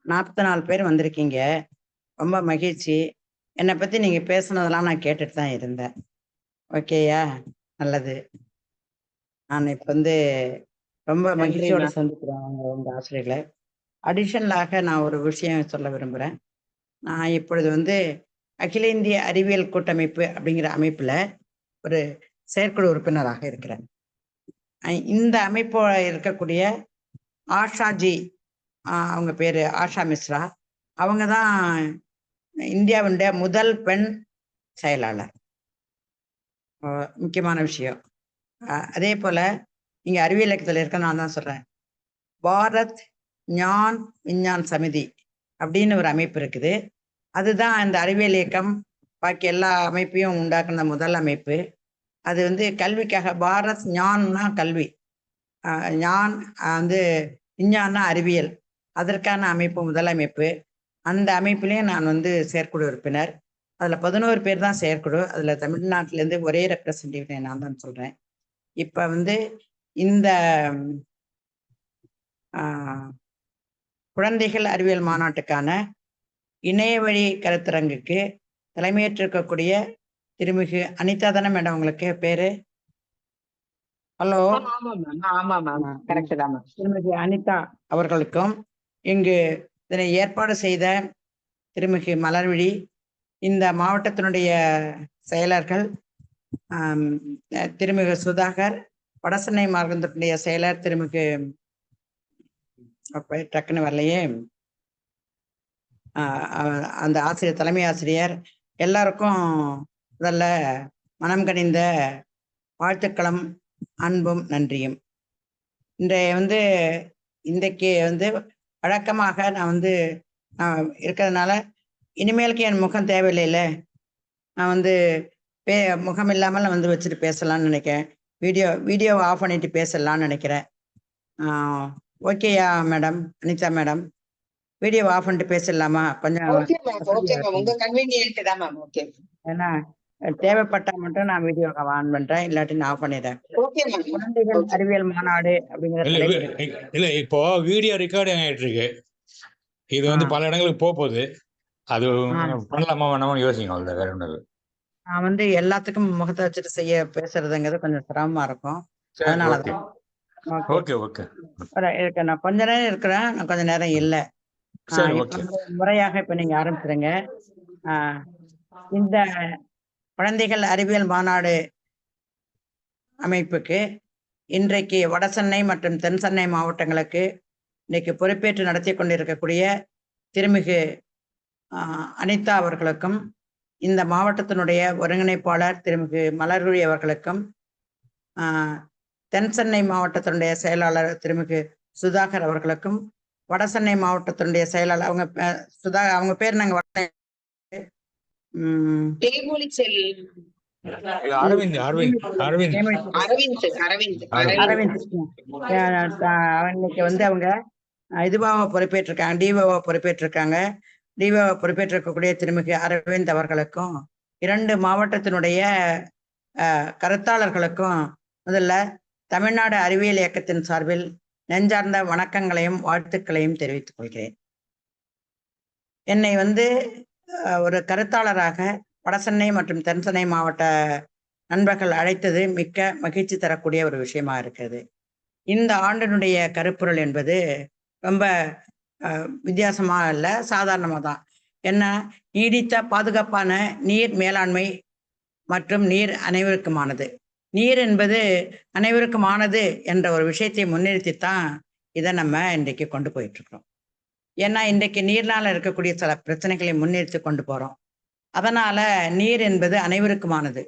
44 பேர் வந்திருக்கீங்க. ரொம்ப மகிழ்ச்சி. என்னை பத்தி நீங்க பேசுனதெல்லாம் நான் கேட்டுட்டு தான் இருந்தேன். ஓகேயா? நல்லது. நான் இப்ப ரொம்ப மகிழ்ச்சியோட நன்றிம்மா. சந்திக்கிறேன் உங்க ஆசிரியர்கள. அடிஷனலாக நான் ஒரு விஷயம் சொல்ல விரும்புறேன். நான் இப்பொழுது அகில இந்திய அறிவியல் கூட்டமைப்பு அப்படிங்கிற அமைப்புல ஒரு செயற்குழு உறுப்பினராக இருக்கிறேன். இந்த அமைப்போட இருக்கக்கூடிய ஆஷாஜி, அவங்க பேரு ஆஷா மிஸ்ரா. அவங்க தான் இந்தியாவுடைய முதல் பெண் செயலாளர். முக்கியமான விஷயம். அதே போல இங்க அறிவியல் இயக்கத்துல இருக்க நான் தான் சொல்றேன். பாரத் ஞான் விஞ்ஞான் சமிதி அப்படின்னு ஒரு அமைப்பு இருக்குது. அதுதான் அந்த அறிவியல் இயக்கம் பாக்கி எல்லா அமைப்பையும் உண்டாக்குன முதல் அமைப்பு. அது கல்விக்காக பாரத் ஞான்னா கல்வி, ஞான் விஞ்ஞான்னா அறிவியல், அதற்கான அமைப்பு முதல் அமைப்பு. அந்த அமைப்பிலையும் நான் செயற்குழு உறுப்பினர். அதுல 11 பேர் தான் செயற்குழு. அதுல தமிழ்நாட்டிலேருந்து ஒரே ரெப்ரசன்டேட்டிவ் நான் தான் சொல்றேன். இப்ப இந்த குழந்தைகள் அறிவியல் மாநாட்டுக்கான இணையவழி கருத்தரங்குக்கு தலைமையேற்றிருக்கக்கூடிய திருமிகு அனிதா தானே மேடம் உங்களுக்கு பேரு? ஹலோ. திருமிகு அனிதா அவர்களுக்கும், இங்கு இதனை ஏற்பாடு செய்த திருமிகு மலர்விழி, இந்த மாவட்டத்தினுடைய செயலர்கள் திருமிகு சுதாகர், வடசென்னை மாவட்டத்தினுடைய செயலர் திருமிகு டக்குன்னு வரலையே, அந்த ஆசிரியர், தலைமை ஆசிரியர் எல்லாருக்கும் முதல்ல மனம் கனிந்த வாழ்த்துக்களும் அன்பும் நன்றியும். இன்றைக்கு வழக்கமாக நான் இருக்கிறதுனால இனிமேலுக்கு என் முகம் தேவையில்லைல்ல. நான் முகம் இல்லாமல் வச்சுட்டு பேசலாம்னு நினைக்கிறேன். வீடியோவை ஆஃப் பண்ணிட்டு பேசலாம்னு நினைக்கிறேன். ஓகேயா மேடம், அனிதா மேடம்? வீடியோவை ஆஃப் பண்ணிட்டு பேசலாமா? கொஞ்சம் ஏன்னா தேவைப்பட்டா மட்டும் நான் வீடியோ ஆன் பண்றேன், இல்லாட்டி நான் ஆஃப் பண்ணிடுறேன். குழந்தைகள் அறிவியல் மாநாடு அப்படிங்கிற இல்ல, இப்போ வீடியோ ரெக்கார்டிங் ஆயிட்டு இருக்கு. இது பல இடங்களுக்கு போகுது. அது பண்ணலாமா வேணாமா யோசிங்க. அவ்வளவு வேற ஒண்ணு. நான் எல்லாத்துக்கும் முகத்தை வச்சுட்டு பேசுறதுங்கிறது கொஞ்சம் சிரமமா இருக்கும். அதனாலதான். நான் கொஞ்ச நேரம் இருக்கிறேன், நான் கொஞ்ச நேரம் இல்லை. முறையாக இப்ப நீங்க ஆரம்பிச்சிருங்க. இந்த குழந்தைகள் அறிவியல் மாநாடு அமைப்புக்கு இன்றைக்கு வடசென்னை மற்றும் தென் சென்னை மாவட்டங்களுக்கு இன்னைக்கு பொறுப்பேற்று நடத்தி கொண்டிருக்கக்கூடிய திருமிகு அனிதா அவர்களுக்கும், இந்த மாவட்டத்தினுடைய ஒருங்கிணைப்பாளர் திருமிகு மலர்விழி அவர்களுக்கும், தென் சென்னை மாவட்டத்தினுடைய செயலாளர் திருமிகு சுதாகர் அவர்களுக்கும், வடசென்னை மாவட்டத்தினுடைய செயலாளர் அவங்க பேர் நாங்க இன்னைக்கு அவங்க இதுவாக பொறுப்பேற்றிருக்காங்க, டிஓவை பொறுப்பேற்றிருக்காங்க. டிஓவை பொறுப்பேற்றிருக்கக்கூடிய திருமிகு அரவிந்த் அவர்களுக்கும், 2 மாவட்டத்தினுடைய கருத்தாளர்களுக்கும் முதல்ல தமிழ்நாடு அறிவியல் இயக்கத்தின் சார்பில் நெஞ்சார்ந்த வணக்கங்களையும் வாழ்த்துக்களையும் தெரிவித்துக் கொள்கிறேன். என்னை ஒரு கருத்தாளராக வடசென்னை மற்றும் தென்சென்னை மாவட்ட நண்பர்கள் அழைத்தது மிக்க மகிழ்ச்சி தரக்கூடிய ஒரு விஷயமா இருக்கிறது. இந்த ஆண்டினுடைய கருப்பொருள் என்பது ரொம்ப வித்தியாசமா இல்லை, சாதாரணமாக தான். என்ன? நீடித்த பாதுகாப்பான நீர் மேலாண்மை மற்றும் நீர் அனைவருக்குமானது. நீர் என்பது அனைவருக்குமானது என்ற ஒரு விஷயத்தை முன்னிறுத்தித்தான் இதை நம்ம இன்றைக்கு கொண்டு போயிட்டு இருக்கிறோம். ஏன்னா இன்றைக்கு நீர்னால இருக்கக்கூடிய சில பிரச்சனைகளை முன்னிறுத்தி கொண்டு போறோம். அதனால நீர் என்பது அனைவருக்குமானது.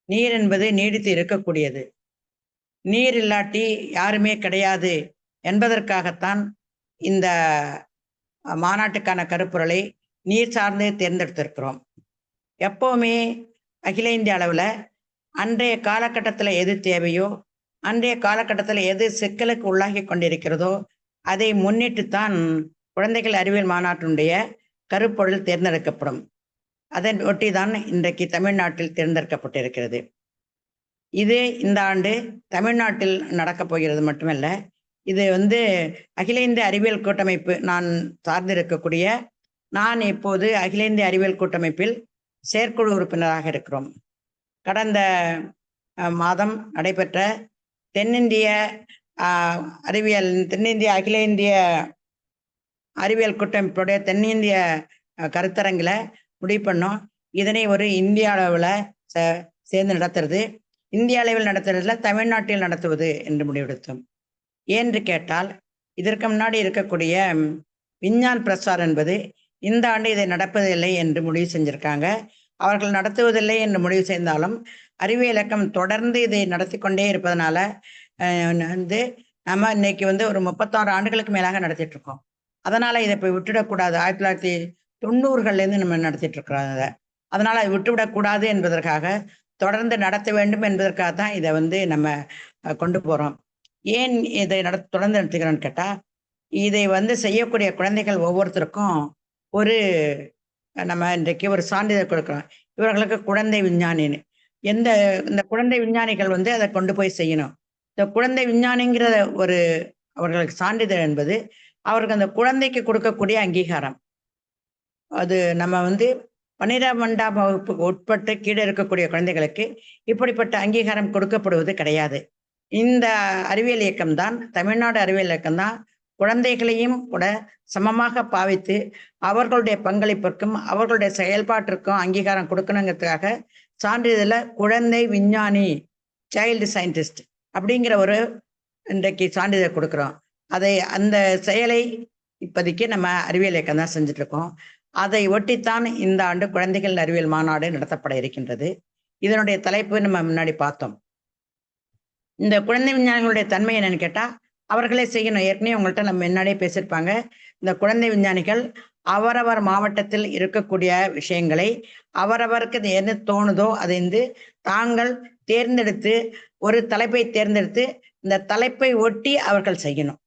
நீர் என்பது நீடித்து இருக்கக்கூடியது. நீர் இல்லாட்டி யாருமே கிடையாது என்பதற்காகத்தான் இந்த மாநாட்டுக்கான கருப்பொருளை நீர் சார்ந்தே தேர்ந்தெடுத்திருக்கிறோம். எப்பவுமே அகில இந்திய அளவில் அன்றைய காலகட்டத்தில் எது தேவையோ, அன்றைய காலகட்டத்தில் எது சிக்கலுக்கு உள்ளாகி கொண்டிருக்கிறதோ அதை முன்னிட்டுத்தான் குழந்தைகள் அறிவியல் மாநாட்டினுடைய கருப்பொருள் தேர்ந்தெடுக்கப்படும். அதன் ஒட்டி தான் இன்றைக்கு தமிழ்நாட்டில் தேர்ந்தெடுக்கப்பட்டிருக்கிறது. இது இந்த ஆண்டு தமிழ்நாட்டில் நடக்கப் போகிறது மட்டுமல்ல, இது வந்து அகில இந்திய அறிவியல் கூட்டமைப்பு நான் இப்போது அகில இந்திய அறிவியல் கூட்டமைப்பில் செயற்குழு உறுப்பினராக இருக்கிறோம். கடந்த மாதம் நடைபெற்ற தென்னிந்திய அகில இந்திய அறிவியல் கூட்டமைப்புடைய தென்னிந்திய கருத்தரங்கில் முடிவு பண்ணோம். இதனை ஒரு இந்திய அளவில் சேர்ந்து நடத்துறது, இந்திய அளவில் நடத்துறதுல தமிழ்நாட்டில் நடத்துவது என்று முடிவெடுத்தோம். ஏன்று கேட்டால், இதற்கு முன்னாடி இருக்கக்கூடிய விஞ்ஞான் பிரசார் என்பது இந்த ஆண்டு இதை நடப்பதில்லை என்று முடிவு செஞ்சிருக்காங்க. அவர்கள் நடத்துவதில்லை என்று முடிவு செய்தாலும் அறிவியல் இயக்கம் தொடர்ந்து இதை நடத்தி கொண்டே இருப்பதனால வந்து நம்ம இன்னைக்கு வந்து ஒரு 36 ஆண்டுகளுக்கு மேலாக நடத்திட்டு இருக்கோம். அதனால இதை போய் விட்டுடக்கூடாது. 1990கள்லேருந்து நம்ம நடத்திட்டு இருக்கிறோம். அதனால அதை விட்டுவிடக்கூடாது என்பதற்காக, தொடர்ந்து நடத்த வேண்டும் என்பதற்காக தான் இதை வந்து நம்ம கொண்டு போறோம். ஏன் இதை தொடர்ந்து நடத்துகிறோம்னு கேட்டா, இதை வந்து செய்யக்கூடிய குழந்தைகள் ஒவ்வொருத்தருக்கும் நம்ம இன்றைக்கு ஒரு சான்றிதழ் கொடுக்குறோம். இவர்களுக்கு குழந்தை விஞ்ஞானின்னு. இந்த குழந்தை விஞ்ஞானிகள் வந்து அதை கொண்டு போய் செய்யணும். இந்த குழந்தை விஞ்ஞானிங்கிற அவர்களுக்கு சான்றிதழ் என்பது அவருக்கு அந்த குழந்தைக்கு கொடுக்கக்கூடிய அங்கீகாரம். அது நம்ம வந்து 12ஆம் வகுப்புக்கு உட்பட்டு கீழே இருக்கக்கூடிய குழந்தைகளுக்கு இப்படிப்பட்ட அங்கீகாரம் கொடுக்கப்படுவது கிடையாது. இந்த அறிவியல் இயக்கம்தான், தமிழ்நாடு அறிவியல் இயக்கம்தான் குழந்தைகளையும் கூட சமமாக பாவித்து அவர்களுடைய பங்களிப்பிற்கும் அவர்களுடைய செயல்பாட்டிற்கும் அங்கீகாரம் கொடுக்கணுங்கிறதுக்காக சான்றிதழ குழந்தை விஞ்ஞானி, சைல்டு சயின்டிஸ்ட் அப்படிங்கிற இன்றைக்கு சான்றிதழ் கொடுக்குறோம். அந்த செயலை இப்போதைக்கு நம்ம அறிவியல் இயக்கம் தான் செஞ்சுட்டு இருக்கோம். அதை ஒட்டித்தான் இந்த ஆண்டு குழந்தைகள் அறிவியல் மாநாடு நடத்தப்பட இருக்கின்றது. இதனுடைய தலைப்பு நம்ம முன்னாடி பார்த்தோம். இந்த குழந்தை விஞ்ஞானிகளுடைய தன்மை என்னன்னு கேட்டா, அவர்களே செய்யணும். ஏற்கனவே உங்கள்கிட்ட நம்ம முன்னாடியே பேசியிருப்பாங்க. இந்த குழந்தை விஞ்ஞானிகள் அவரவர் மாவட்டத்தில் இருக்கக்கூடிய விஷயங்களை அவரவருக்கு என்ன தோணுதோ அதை வந்து தாங்கள் தேர்ந்தெடுத்து ஒரு தலைப்பை தேர்ந்தெடுத்து இந்த தலைப்பை ஒட்டி அவர்கள் செய்யணும்.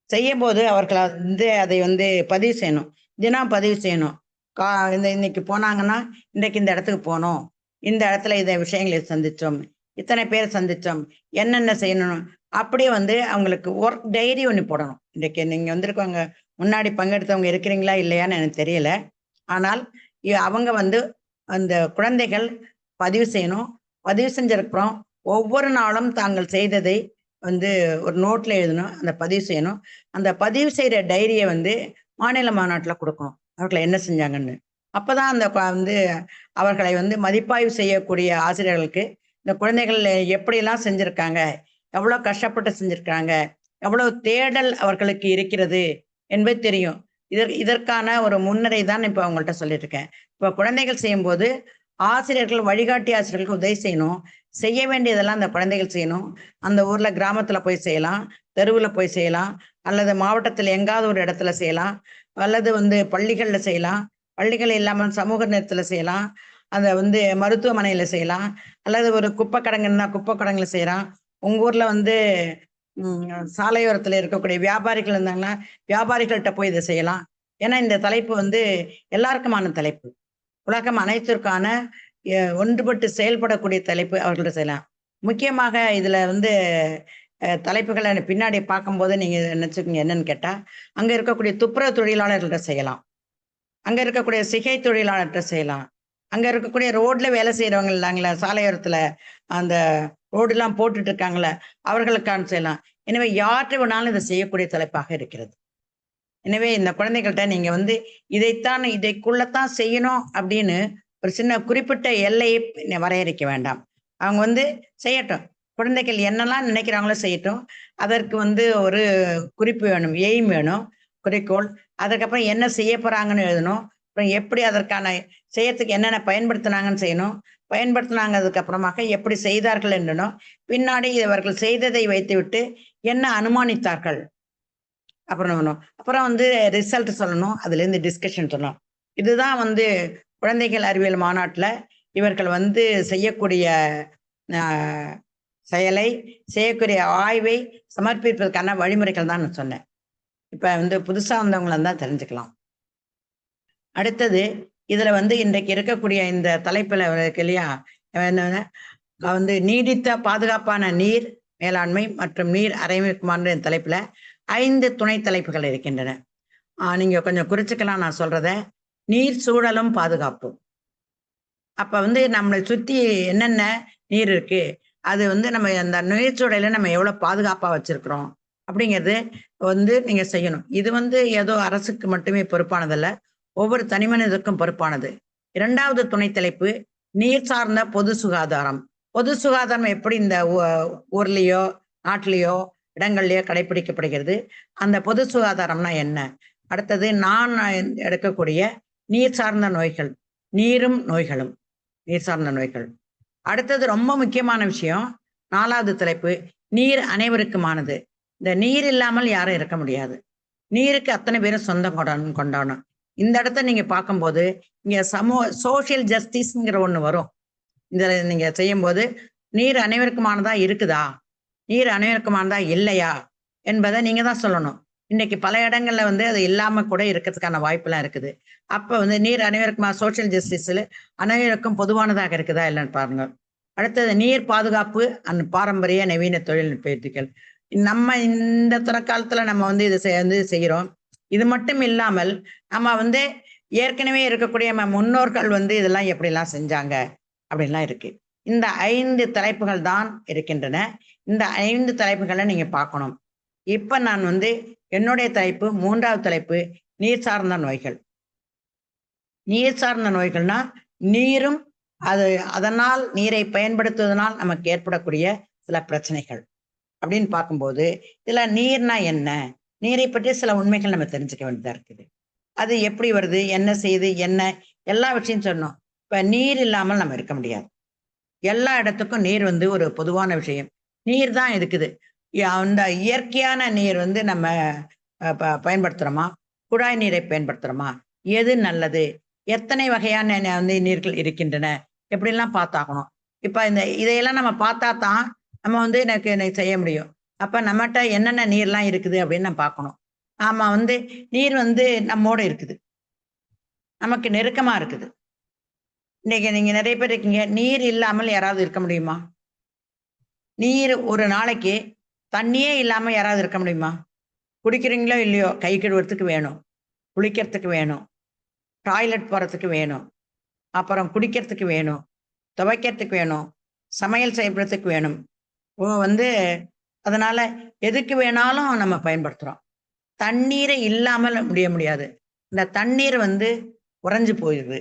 செய்யும் போது அவர்கள் வந்து அதை வந்து பதிவு செய்யணும், தினம் பதிவு செய்யணும். இன்னைக்கு போனாங்கன்னா இன்றைக்கு இந்த இடத்துக்கு போனோம், இந்த இடத்துல இதை விஷயங்களை சந்திச்சோம், இத்தனை பேர் சந்திச்சோம், என்னென்ன செய்யணும், அப்படியே வந்து அவங்களுக்கு ஒர்க் டைரி ஒன்று போடணும். இன்றைக்கு நீங்க வந்திருக்கவங்க முன்னாடி பங்கெடுத்தவங்க இருக்கிறீங்களா இல்லையான்னு எனக்கு தெரியல. ஆனால் அவங்க வந்து அந்த குழந்தைகள் பதிவு செய்யணும். பதிவு செஞ்சிருக்கிறோம். ஒவ்வொரு நாளும் தாங்கள் செய்ததை வந்து ஒரு நோட்ல எழுதணும், அந்த பதிவு செய்யணும். அந்த பதிவு செய்யற டைரியை வந்து மாநில மாநாட்டில் கொடுக்கணும், அவர்களை என்ன செஞ்சாங்கன்னு. அப்பதான் அந்த வந்து அவர்களை வந்து மதிப்பாய்வு செய்யக்கூடிய ஆசிரியர்களுக்கு இந்த குழந்தைகள் எப்படியெல்லாம் செஞ்சிருக்காங்க, எவ்வளவு கஷ்டப்பட்டு செஞ்சிருக்காங்க, எவ்வளவு தேடல் அவர்களுக்கு இருக்கிறது என்பது தெரியும். இதற்கான ஒரு முன்னரை தான் இப்ப அவங்கள்ட்ட சொல்லிட்டு இருக்கேன். இப்ப குழந்தைகள் செய்யும் போது ஆசிரியர்கள், வழிகாட்டி ஆசிரியர்களுக்கு உதவி செய்யணும். செய்ய வேண்டியதெல்லாம் அந்த குழந்தைகள் செய்யணும். அந்த ஊர்ல கிராமத்துல போய் செய்யலாம், தெருவுல போய் செய்யலாம், அல்லது மாவட்டத்தில் எங்காவது ஒரு இடத்துல செய்யலாம், அல்லது வந்து பள்ளிகள்ல செய்யலாம், பள்ளிகள் இல்லாமல் சமூக நேரத்துல செய்யலாம், அதை வந்து மருத்துவமனையில செய்யலாம், அல்லது ஒரு குப்பை கிடங்குன்னா குப்பை கிடங்குல செய்யலாம். உங்க ஊர்ல வந்து சாலையோரத்துல இருக்கக்கூடிய வியாபாரிகள் இருந்தாங்கன்னா வியாபாரிகள்கிட்ட போய் இதை செய்யலாம். ஏன்னா இந்த தலைப்பு வந்து எல்லாருக்குமான தலைப்பு, உலகம் அனைத்திற்கான ஒன்றுபட்டு செயல்படக்கூடிய தலைப்பு அவர்கள்ட்ட செய்யலாம். முக்கியமாக இதுல வந்து தலைப்புகளை பின்னாடி பார்க்கும்போது நீங்க நினைச்சுக்கோங்க என்னன்னு கேட்டா, அங்க இருக்கக்கூடிய துப்புரவு தொழிலாளர்கள்ட்ட செய்யலாம், அங்க இருக்கக்கூடிய சிகை தொழிலாளர்கிட்ட செய்யலாம், அங்க இருக்கக்கூடிய ரோட்ல வேலை செய்யறவங்க இல்லைங்களா, சாலையோரத்துல அந்த ரோடு எல்லாம் போட்டுட்டு இருக்காங்களே அவர்களுக்கான செய்யலாம். எனவே யார்கிட்ட வேணாலும் இதை செய்யக்கூடிய தலைப்பாக இருக்கிறது. எனவே இந்த குழந்தைகள்கிட்ட நீங்க வந்து இதைக்குள்ளத்தான் செய்யணும் அப்படின்னு ஒரு சின்ன குறிப்பிட்ட எல்லையை வரையறுக்க வேண்டாம். அவங்க வந்து செய்யட்டும், குழந்தைகள் என்னெல்லாம் நினைக்கிறாங்களோ செய்யட்டும். அதற்கு வந்து ஒரு குறிப்பு வேணும், எய்ம் வேணும், குறிக்கோள். அதுக்கப்புறம் என்ன செய்ய போறாங்கன்னு எழுதணும். அப்புறம் எப்படி அதற்கான செய்யறதுக்கு என்னென்ன பயன்படுத்தினாங்கன்னு செய்யணும். பயன்படுத்தினாங்கிறதுக்கு அப்புறமாக எப்படி செய்தார்கள் என்றனும். பின்னாடி இவர்கள் செய்ததை வைத்துவிட்டு என்ன அனுமானித்தார்கள் அப்புறம் வந்து ரிசல்ட் சொல்லணும், அதுல இருந்து டிஸ்கஷன் சொல்லணும். இதுதான் வந்து குழந்தைகள் அறிவியல் மாநாட்டுல இவர்கள் வந்து செய்யக்கூடிய செயலை, செய்யக்கூடிய ஆய்வை சமர்ப்பிப்பதற்கான வழிமுறைகள் தான் நான் சொன்னேன். இப்ப வந்து புதுசா வந்தவங்களும் தான் தெரிஞ்சுக்கலாம். அடுத்தது இதுல வந்து இன்றைக்கு இருக்கக்கூடிய இந்த தலைப்புல இருக்கு இல்லையா, வந்து நீடித்த பாதுகாப்பான நீர் மேலாண்மை மற்றும் நீர் அரைமைக்குமான தலைப்புல 5 துணை தலைப்புகள் இருக்கின்றன. நீங்க கொஞ்சம் குறிச்சுக்கலாம் நான் சொல்றத. நீர் சூழலும் பாதுகாப்பும். அப்ப வந்து நம்மளை சுத்தி என்னென்ன நீர் இருக்கு, அது வந்து நம்ம அந்த நீர்ச்சூழலை நம்ம எவ்வளவு பாதுகாப்பா வச்சிருக்கிறோம் அப்படிங்கிறது வந்து நீங்க செய்யணும். இது வந்து ஏதோ அரசுக்கு மட்டுமே பொறுப்பானதல்ல, ஒவ்வொரு தனி மனிதருக்கும் பொறுப்பானது. 2வது துணை தலைப்பு நீர் சார்ந்த பொது சுகாதாரம். பொது சுகாதாரம் எப்படி இந்த ஊர்லயோ நாட்டிலேயோ இடங்கள்லயோ கடைபிடிக்கப்படுகிறது, அந்த பொது சுகாதாரம்னா என்ன? அடுத்தது நான் எடுக்கக்கூடிய நீர் சார்ந்த நோய்கள், நீரும் நோய்களும், நீர் சார்ந்த நோய்கள். அடுத்தது ரொம்ப முக்கியமான விஷயம், 4வது தலைப்பு நீர் அனைவருக்குமானது. இந்த நீர் இல்லாமல் யாரும் இருக்க முடியாது. நீருக்கு அத்தனை பேரும் சொந்தம் கொண்டாடணும். இந்த இடத்த நீங்க பார்க்கும்போது இங்க சோசியல் ஜஸ்டிஸ்ங்கிற ஒண்ணு வரும். இதுல நீங்க செய்யும்போது நீர் அனைவருக்குமானதா இருக்குதா, நீர் அனைவருக்குமானதா இல்லையா என்பதை நீங்க தான் சொல்லணும். இன்னைக்கு பல இடங்கள்ல வந்து அது இல்லாம கூட இருக்கிறதுக்கான வாய்ப்பெல்லாம் இருக்குது. அப்ப வந்து நீர் அனைவருக்குமா சோசியல் ஜஸ்டிஸ்ல அனைவருக்கும் பொதுவானதாக இருக்குதா இல்லைன்னு பாருங்க. அடுத்தது நீர் பாதுகாப்பு அண்ட் பாரம்பரிய நவீன தொழில்நுட்ப யுக்திகள். நம்ம இந்த தற்காலத்துல நம்ம வந்து இதை வந்து செய்யறோம். இது மட்டும் இல்லாமல் நம்ம வந்து ஏற்கனவே இருக்கக்கூடிய நம்ம முன்னோர்கள் வந்து இதெல்லாம் எப்படிலாம் செஞ்சாங்க அப்படின்லாம் இருக்கு. இந்த 5 தலைப்புகள் தான் இருக்கின்றன. இந்த 5 தலைப்புகளை நீங்க பார்க்கணும். இப்ப நான் வந்து என்னுடைய தலைப்பு 3வது தலைப்பு நீர் சார்ந்த நோய்கள். நீர் சார்ந்த நோய்கள்னா நீரும் அதனால் நீரை பயன்படுத்துவதனால் நமக்கு ஏற்படக்கூடிய சில பிரச்சனைகள் அப்படின்னு பார்க்கும்போது இதுல நீர்னா என்ன, நீரை பற்றி சில உண்மைகள் நம்ம தெரிஞ்சுக்க வேண்டியதா இருக்குது. அது எப்படி வருது, என்ன செய்யுது, என்ன எல்லா விஷயம் சொன்னோம். இப்ப நீர் இல்லாமல் நம்ம இருக்க முடியாது. எல்லா இடத்துக்கும் நீர் வந்து ஒரு பொதுவான விஷயம். நீர் தான் இருக்குது. அந்த இயற்கையான நீர் வந்து நம்ம பயன்படுத்துறோமா, குழாய் நீரை பயன்படுத்துறோமா, எது நல்லது, எத்தனை வகையான வந்து நீர்கள் இருக்கின்றன, எப்படிலாம் பார்த்தாகணும். இப்ப இதையெல்லாம் நம்ம பார்த்தா தான் நம்ம வந்து எனக்கு செய்ய முடியும். அப்ப நம்மகிட்ட என்னென்ன நீர்லாம் இருக்குது அப்படின்னு நம்ம பார்க்கணும். ஆமா வந்து நீர் வந்து நம்மோட இருக்குது, நமக்கு நெருக்கமா இருக்குது. இன்னைக்கு நீங்க நிறைய பேர் இருக்கீங்க, நீர் இல்லாமல் யாராவது இருக்க முடியுமா? நீர் ஒரு நாளைக்கு தண்ணியே இல்லாம யாராவது இருக்க முடியுமா? குடிக்கிறீங்களோ இல்லையோ கை கழுவுறதுக்கு வேணும், குளிக்கிறதுக்கு வேணும், டாய்லெட் போறதுக்கு வேணும், அப்புறம் குடிக்கிறதுக்கு வேணும், துவைக்கிறதுக்கு வேணும், சமையல் செய்யறதுக்கு வேணும். வந்து அதனால எதுக்கு வேணாலும் நம்ம பயன்படுத்துறோம். தண்ணீரை இல்லாமல் முடியாது. இந்த தண்ணீர் வந்து உறைஞ்சு போயிடுது.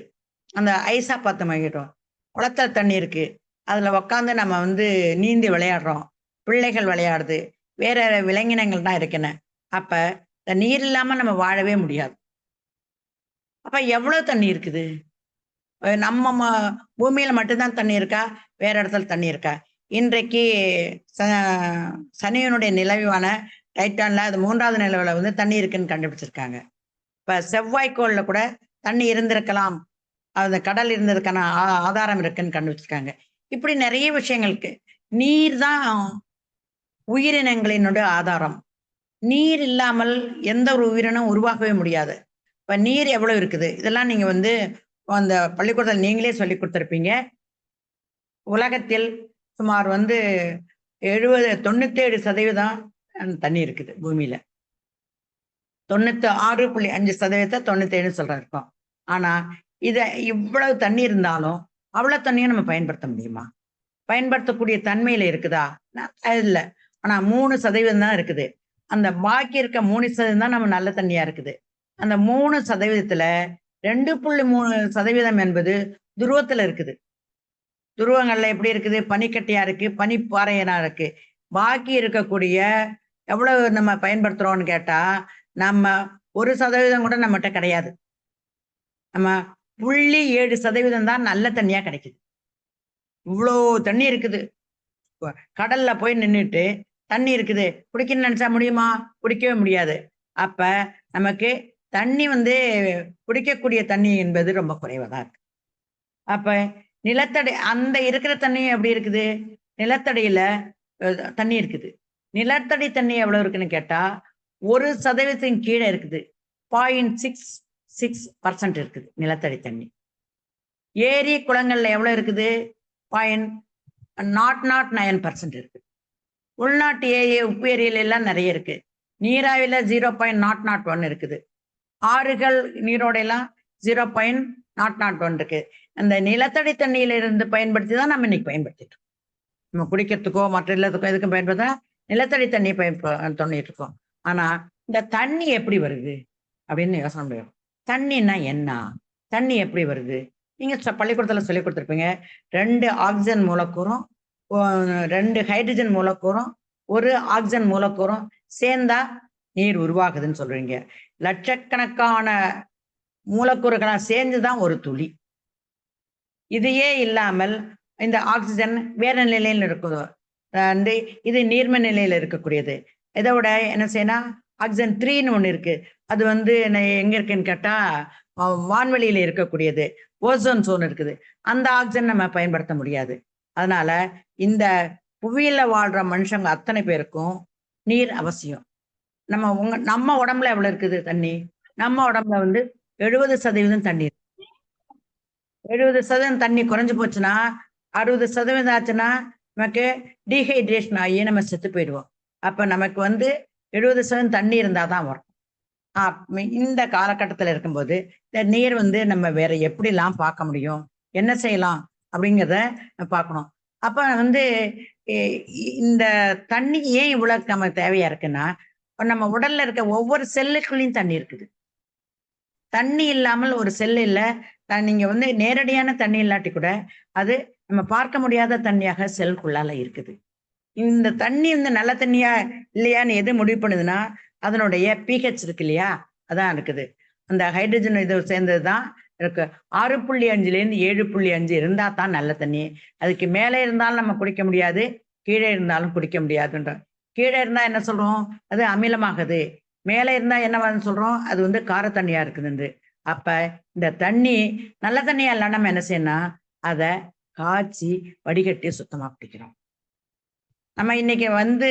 அந்த ஐஸா பார்த்து மகிழ்றோம். குளத்துல தண்ணி இருக்கு, அதுல உக்காந்து நம்ம வந்து நீந்தி விளையாடுறோம், பிள்ளைகள் விளையாடுது, வேற விலங்கினங்கள் தான் இருக்குன்னு. அப்ப இந்த நீர் இல்லாம நம்ம வாழவே முடியாது. அப்ப எவ்வளவு தண்ணி இருக்குது? நம்ம பூமியில மட்டும்தான் தண்ணி இருக்கா, வேற இடத்துல தண்ணி இருக்கா? இன்றைக்கு சனியனுடைய நிலவான டைட்டான்ல அது 3வது நிலவுல வந்து தண்ணி இருக்குன்னு கண்டுபிடிச்சிருக்காங்க. இப்ப செவ்வாய்க்கோள்ல கூட தண்ணி இருந்திருக்கலாம், அந்த கடல் இருந்ததுக்கான ஆதாரம் இருக்குன்னு கண்டுபிடிச்சிருக்காங்க. இப்படி நிறைய விஷயங்கள் இருக்கு. நீர் தான் உயிரினங்களினுடைய ஆதாரம். நீர் இல்லாமல் எந்த ஒரு உயிரினம் உருவாகவே முடியாது. இப்ப நீர் எவ்வளவு இருக்குது, இதெல்லாம் நீங்க வந்து அந்த பள்ளிக்கூடத்தில் நீங்களே சொல்லி கொடுத்திருப்பீங்க. உலகத்தில் சுமார் வந்து 97% தண்ணி இருக்குது பூமியில. 96.5% 97 சொல்றோம். ஆனா இத இவ்வளவு தண்ணி இருந்தாலும் அவ்வளவு தண்ணியும் நம்ம பயன்படுத்த முடியுமா? பயன்படுத்தக்கூடிய தன்மையில இருக்குதா? இல்ல. ஆனா 3% தான் இருக்குது. அந்த பாக்கி இருக்க 3% தான் நம்ம நல்ல தண்ணியா இருக்குது. அந்த 3%த்துல 2.3% என்பது துருவத்துல இருக்குது. துருவங்கள்ல எப்படி இருக்குது? பனிக்கட்டியா இருக்கு, பனிப்பாறையா இருக்கு. பாக்கி இருக்கக்கூடிய எவ்வளவு நம்ம பயன்படுத்துறோம்னு கேட்டா, நம்ம 1% கூட நம்மகிட்ட கிடையாது. நம்ம 0.7% தான் நல்ல தண்ணியா கிடைக்குது. இவ்வளோ தண்ணி இருக்குது. கடல்ல போய் நின்னுட்டு தண்ணி இருக்குது, குடிக்கணும்னு நினைச்சா முடியுமா? குடிக்கவே முடியாது. அப்ப நமக்கு தண்ணி வந்து குடிக்கக்கூடிய தண்ணி என்பது ரொம்ப குறைவா தான் இருக்கு. அப்ப நிலத்தடி அந்த இருக்கிற தண்ணியும் எப்படி இருக்குது? நிலத்தடியில தண்ணி இருக்குது. நிலத்தடி தண்ணி எவ்வளவு இருக்குன்னு கேட்டா 1% கீழே இருக்குது. 0.66% இருக்குது நிலத்தடி தண்ணி. ஏரி குளங்கள்ல எவ்வளவு இருக்குது? 0.009% இருக்கு. உள்நாட்டு ஏரி, உப்பு ஏரியில எல்லாம் நிறைய இருக்கு. நீராவில 0.001 இருக்குது. ஆறுகள் நீரோடையெல்லாம் 0.001 இருக்கு. அந்த நிலத்தடி தண்ணியில இருந்து பயன்படுத்தி தான் நம்ம இன்னைக்கு பயன்படுத்திட்டு இருக்கோம். நம்ம குடிக்கிறதுக்கோ மற்ற எல்லாத்துக்கோ எதுக்கும் பயன்படுத்தா நிலத்தடி தண்ணி பண்ணிட்டு இருக்கோம். ஆனா இந்த தண்ணி எப்படி வருது அப்படின்னு யோசனை முடியும். தண்ணின்னா என்ன? தண்ணி எப்படி வருது? நீங்க பள்ளிக்கூடத்துல சொல்லி கொடுத்துருப்பீங்க. 2 ஆக்சிஜன் மூலக்கூறும் 2 ஹைட்ரஜன் மூலக்கூறும் 1 ஆக்சிஜன் மூலக்கூறும் சேர்ந்தா நீர் உருவாகுதுன்னு சொல்றீங்க. லட்சக்கணக்கான மூலக்கூறுகளா சேர்ந்துதான் ஒரு துளி. இதையே இல்லாமல் இந்த ஆக்சிஜன் வேற நிலையில் இருக்குது. வந்து இது நீர்ம நிலையில இருக்கக்கூடியது. இதை விட என்ன செய்யணும், ஆக்சிஜன் 3ன்னு ஒண்ணு இருக்கு. அது வந்து எங்க இருக்குன்னு கேட்டா வான்வெளியில இருக்கக்கூடியது. ஓசோன் சோன் இருக்குது. அந்த ஆக்சிஜன் நம்ம பயன்படுத்த முடியாது. அதனால இந்த புவியில வாழ்ற மனுஷங்க அத்தனை பேருக்கும் நீர் அவசியம். நம்ம உடம்புல எவ்வளவு இருக்குது தண்ணி? நம்ம உடம்புல வந்து 70% தண்ணி. 70% தண்ணி குறைஞ்சு போச்சுன்னா 60% ஆச்சுன்னா நமக்கு டீஹைட்ரேஷன் ஆகி நம்ம செத்து போயிடுவோம். அப்ப நமக்கு வந்து 70% தண்ணி இருந்தாதான் வரும். இந்த காலகட்டத்தில் இருக்கும்போது இந்த நீர் வந்து நம்ம வேற எப்படிலாம் பார்க்க முடியும், என்ன செய்யலாம் அப்படிங்கிறத பார்க்கணும். அப்ப வந்து இந்த தண்ணி ஏன் இவ்வளவு நம்ம தேவையா இருக்குன்னா, நம்ம உடல்ல இருக்க ஒவ்வொரு செல்லுக்குள்ளேயும் தண்ணி இருக்குது. தண்ணி இல்லாமல் ஒரு செல் இல்லை. நீங்க வந்து நேரடியான தண்ணி இல்லாட்டி கூட அது நம்ம பார்க்க முடியாத தண்ணியாக செல்குள்ளால இருக்குது. இந்த தண்ணி வந்து நல்ல தண்ணியா இல்லையான்னு எது முடிவு பண்ணுதுன்னா அதனுடைய pH இருக்கு இல்லையா, அதான் இருக்குது. அந்த ஹைட்ரஜன் இது சேர்ந்ததுதான் இருக்கு. 6.5 7.5 இருந்தா தான் நல்ல தண்ணி. அதுக்கு மேலே இருந்தாலும் நம்ம குடிக்க முடியாது, கீழே இருந்தாலும் குடிக்க முடியாதுன்ற. கீழே இருந்தா என்ன சொல்றோம், அது அமிலமாகுது. மேலே இருந்தா என்னவான்னு சொல்றோம், அது வந்து கார தண்ணியா இருக்குது. அப்ப இந்த தண்ணி நல்ல தண்ணியா இல்ல, நம்ம என்ன செய்யணும், அதை காய்ச்சி வடிகட்டி சுத்தமா குடிக்கிறோம். நம்ம இன்னைக்கு வந்து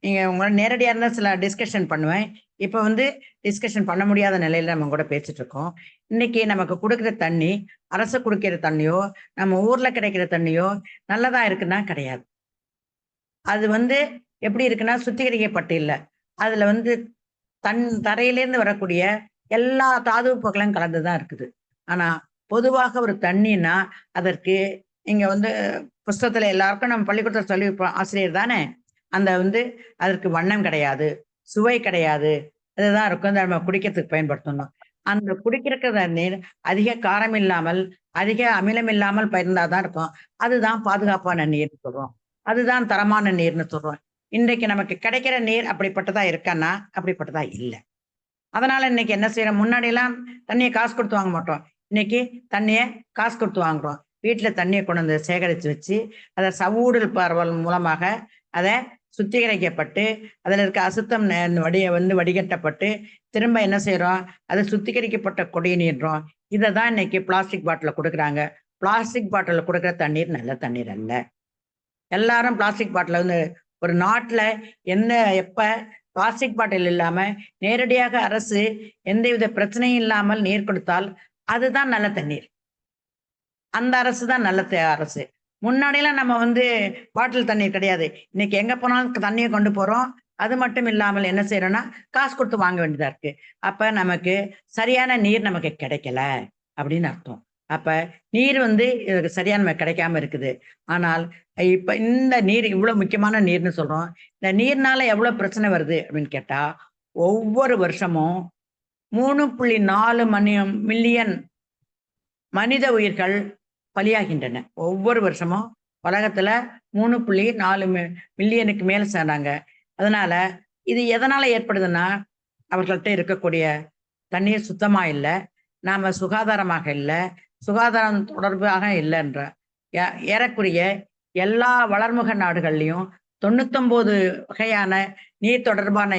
நீங்க உங்களோட நேரடியா இருந்தா சில டிஸ்கஷன் பண்ணுவேன். இப்ப வந்து டிஸ்கஷன் பண்ண முடியாத நிலையில நம்ம கூட பேசிட்டு இருக்கோம். இன்னைக்கு நமக்கு கொடுக்குற தண்ணி, அரசு குடிக்கிற தண்ணியோ நம்ம ஊர்ல கிடைக்கிற தண்ணியோ நல்லதா இருக்குன்னா கிடையாது. அது வந்து எப்படி இருக்குன்னா சுத்திகரிக்கப்பட்டு இல்லை. அதுல வந்து தரையிலேருந்து வரக்கூடிய எல்லா தாது உப்புகளும் கலந்துதான் இருக்குது. ஆனா பொதுவாக ஒரு தண்ணின்னா அதற்கு நீங்க வந்து புஸ்தகத்துல எல்லாருக்கும் நம்ம பள்ளிக்கூடத்தில் சொல்லி ஆசிரியர் தானே, அந்த வந்து அதற்கு வண்ணம் கிடையாது, சுவை கிடையாது, இதுதான் இருக்கும். நம்ம குடிக்கிறதுக்கு பயன்படுத்தணும். அந்த குடிக்கிற தண்ணீர் அதிக காரம் இல்லாமல் அதிக அமிலம் இல்லாமல் பயந்தாதான் இருக்கும். அதுதான் பாதுகாப்பான நீர்னு சொல்றோம். அதுதான் தரமான நீர்னு சொல்றோம். இன்றைக்கு நமக்கு கிடைக்கிற நீர் அப்படிப்பட்டதா இருக்கான்னா அப்படிப்பட்டதா இல்லை. அதனால இன்னைக்கு என்ன செய்யறோம், முன்னாடி எல்லாம் தண்ணியை காசு கொடுத்து வாங்க மாட்டோம். இன்னைக்கு தண்ணியை காசு கொடுத்து வாங்குறோம். வீட்டுல தண்ணியை கொண்டு வந்து சேகரித்து வச்சு அதை சவூடல் பரவல் மூலமாக அதை சுத்திகரிக்கப்பட்டு அதுல இருக்க அசுத்தம் வடிகட்டப்பட்டு திரும்ப என்ன செய்யறோம், அதை சுத்திகரிக்கப்பட்ட குடிநீர்றோம். இதை தான் இன்னைக்கு பிளாஸ்டிக் பாட்டில கொடுக்குறாங்க. பிளாஸ்டிக் பாட்டில கொடுக்குற தண்ணீர் நல்ல தண்ணீர் அல்ல. எல்லாரும் பிளாஸ்டிக் பாட்டில வந்து ஒரு நாட்டுல எப்ப பிளாஸ்டிக் பாட்டில் இல்லாம நேரடியாக அரசு எந்தவித பிரச்சனையும் இல்லாமல் நீர் கொடுத்தால் அதுதான் நல்ல தண்ணீர். அந்த அரசு தான் நல்ல அரசு. முன்னாடியெல்லாம் நம்ம வந்து பாட்டில் தண்ணீர் கிடையாது. இன்னைக்கு எங்க போனாலும் தண்ணியை கொண்டு போறோம். அது மட்டும் இல்லாமல் என்ன செய்யறோம்னா காசு கொடுத்து வாங்க வேண்டியதா இருக்கு. அப்ப நமக்கு சரியான நீர் நமக்கு கிடைக்கல அப்படின்னு அர்த்தம். அப்ப நீர் வந்து சரியா நமக்கு கிடைக்காம இருக்குது. ஆனால் இப்ப இந்த நீர் இவ்வளவு முக்கியமான நீர்னு சொல்றோம். இந்த நீர்னால எவ்வளவு பிரச்சனை வருது அப்படின்னு கேட்டா, ஒவ்வொரு வருஷமும் 3.4 மில்லியன் மனித உயிர்கள் பலியாகின்றன. ஒவ்வொரு வருஷமும் உலகத்துல 3.4 மில்லியனுக்கு மேல சேர்ந்தாங்க. அதனால இது எதனால ஏற்படுதுன்னா, அவர்கள்ட்ட இருக்கக்கூடிய தண்ணீர் சுத்தமா இல்லை, நாம சுகாதாரமாக இல்லை, சுகாதாரம் தொடர்பாக இல்லைன்ற ஏறக்குரிய எல்லா வளர்முக நாடுகள்லையும் 99 வகையான நீர் தொடர்பான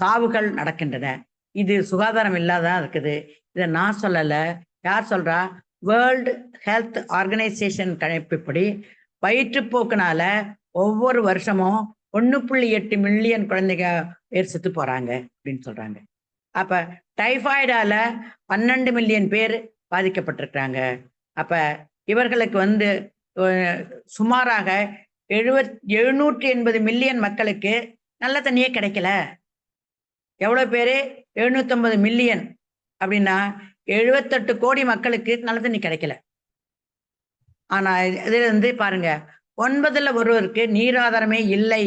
சாவுகள் நடக்கின்றன. இது சுகாதாரம் இல்லாதான் இருக்குது. இதை நான் சொல்லல, யார் சொல்றா, வேர்ல்டு ஹெல்த் ஆர்கனைசேஷன் கணிப்புப்படி வயிற்றுப்போக்குனால ஒவ்வொரு வருஷமும் 1.8 மில்லியன் குழந்தைங்க பேர் செத்து போறாங்க அப்படின்னு சொல்றாங்க. அப்ப டைபாய்டால 12 மில்லியன் பேர் பாதிக்கப்பட்டிருக்கிறாங்க. அப்ப இவர்களுக்கு வந்து சுமாராக 780 மில்லியன் மக்களுக்கு நல்ல தண்ணியே கிடைக்கல. எவ்வளவு பேரு? 750 மில்லியன். அப்படின்னா 78 கோடி மக்களுக்கு நல்ல தண்ணி கிடைக்கல. ஆனா இதுல இருந்து பாருங்க, 9ல் ஒருவருக்கு நீர் ஆதாரமே இல்லை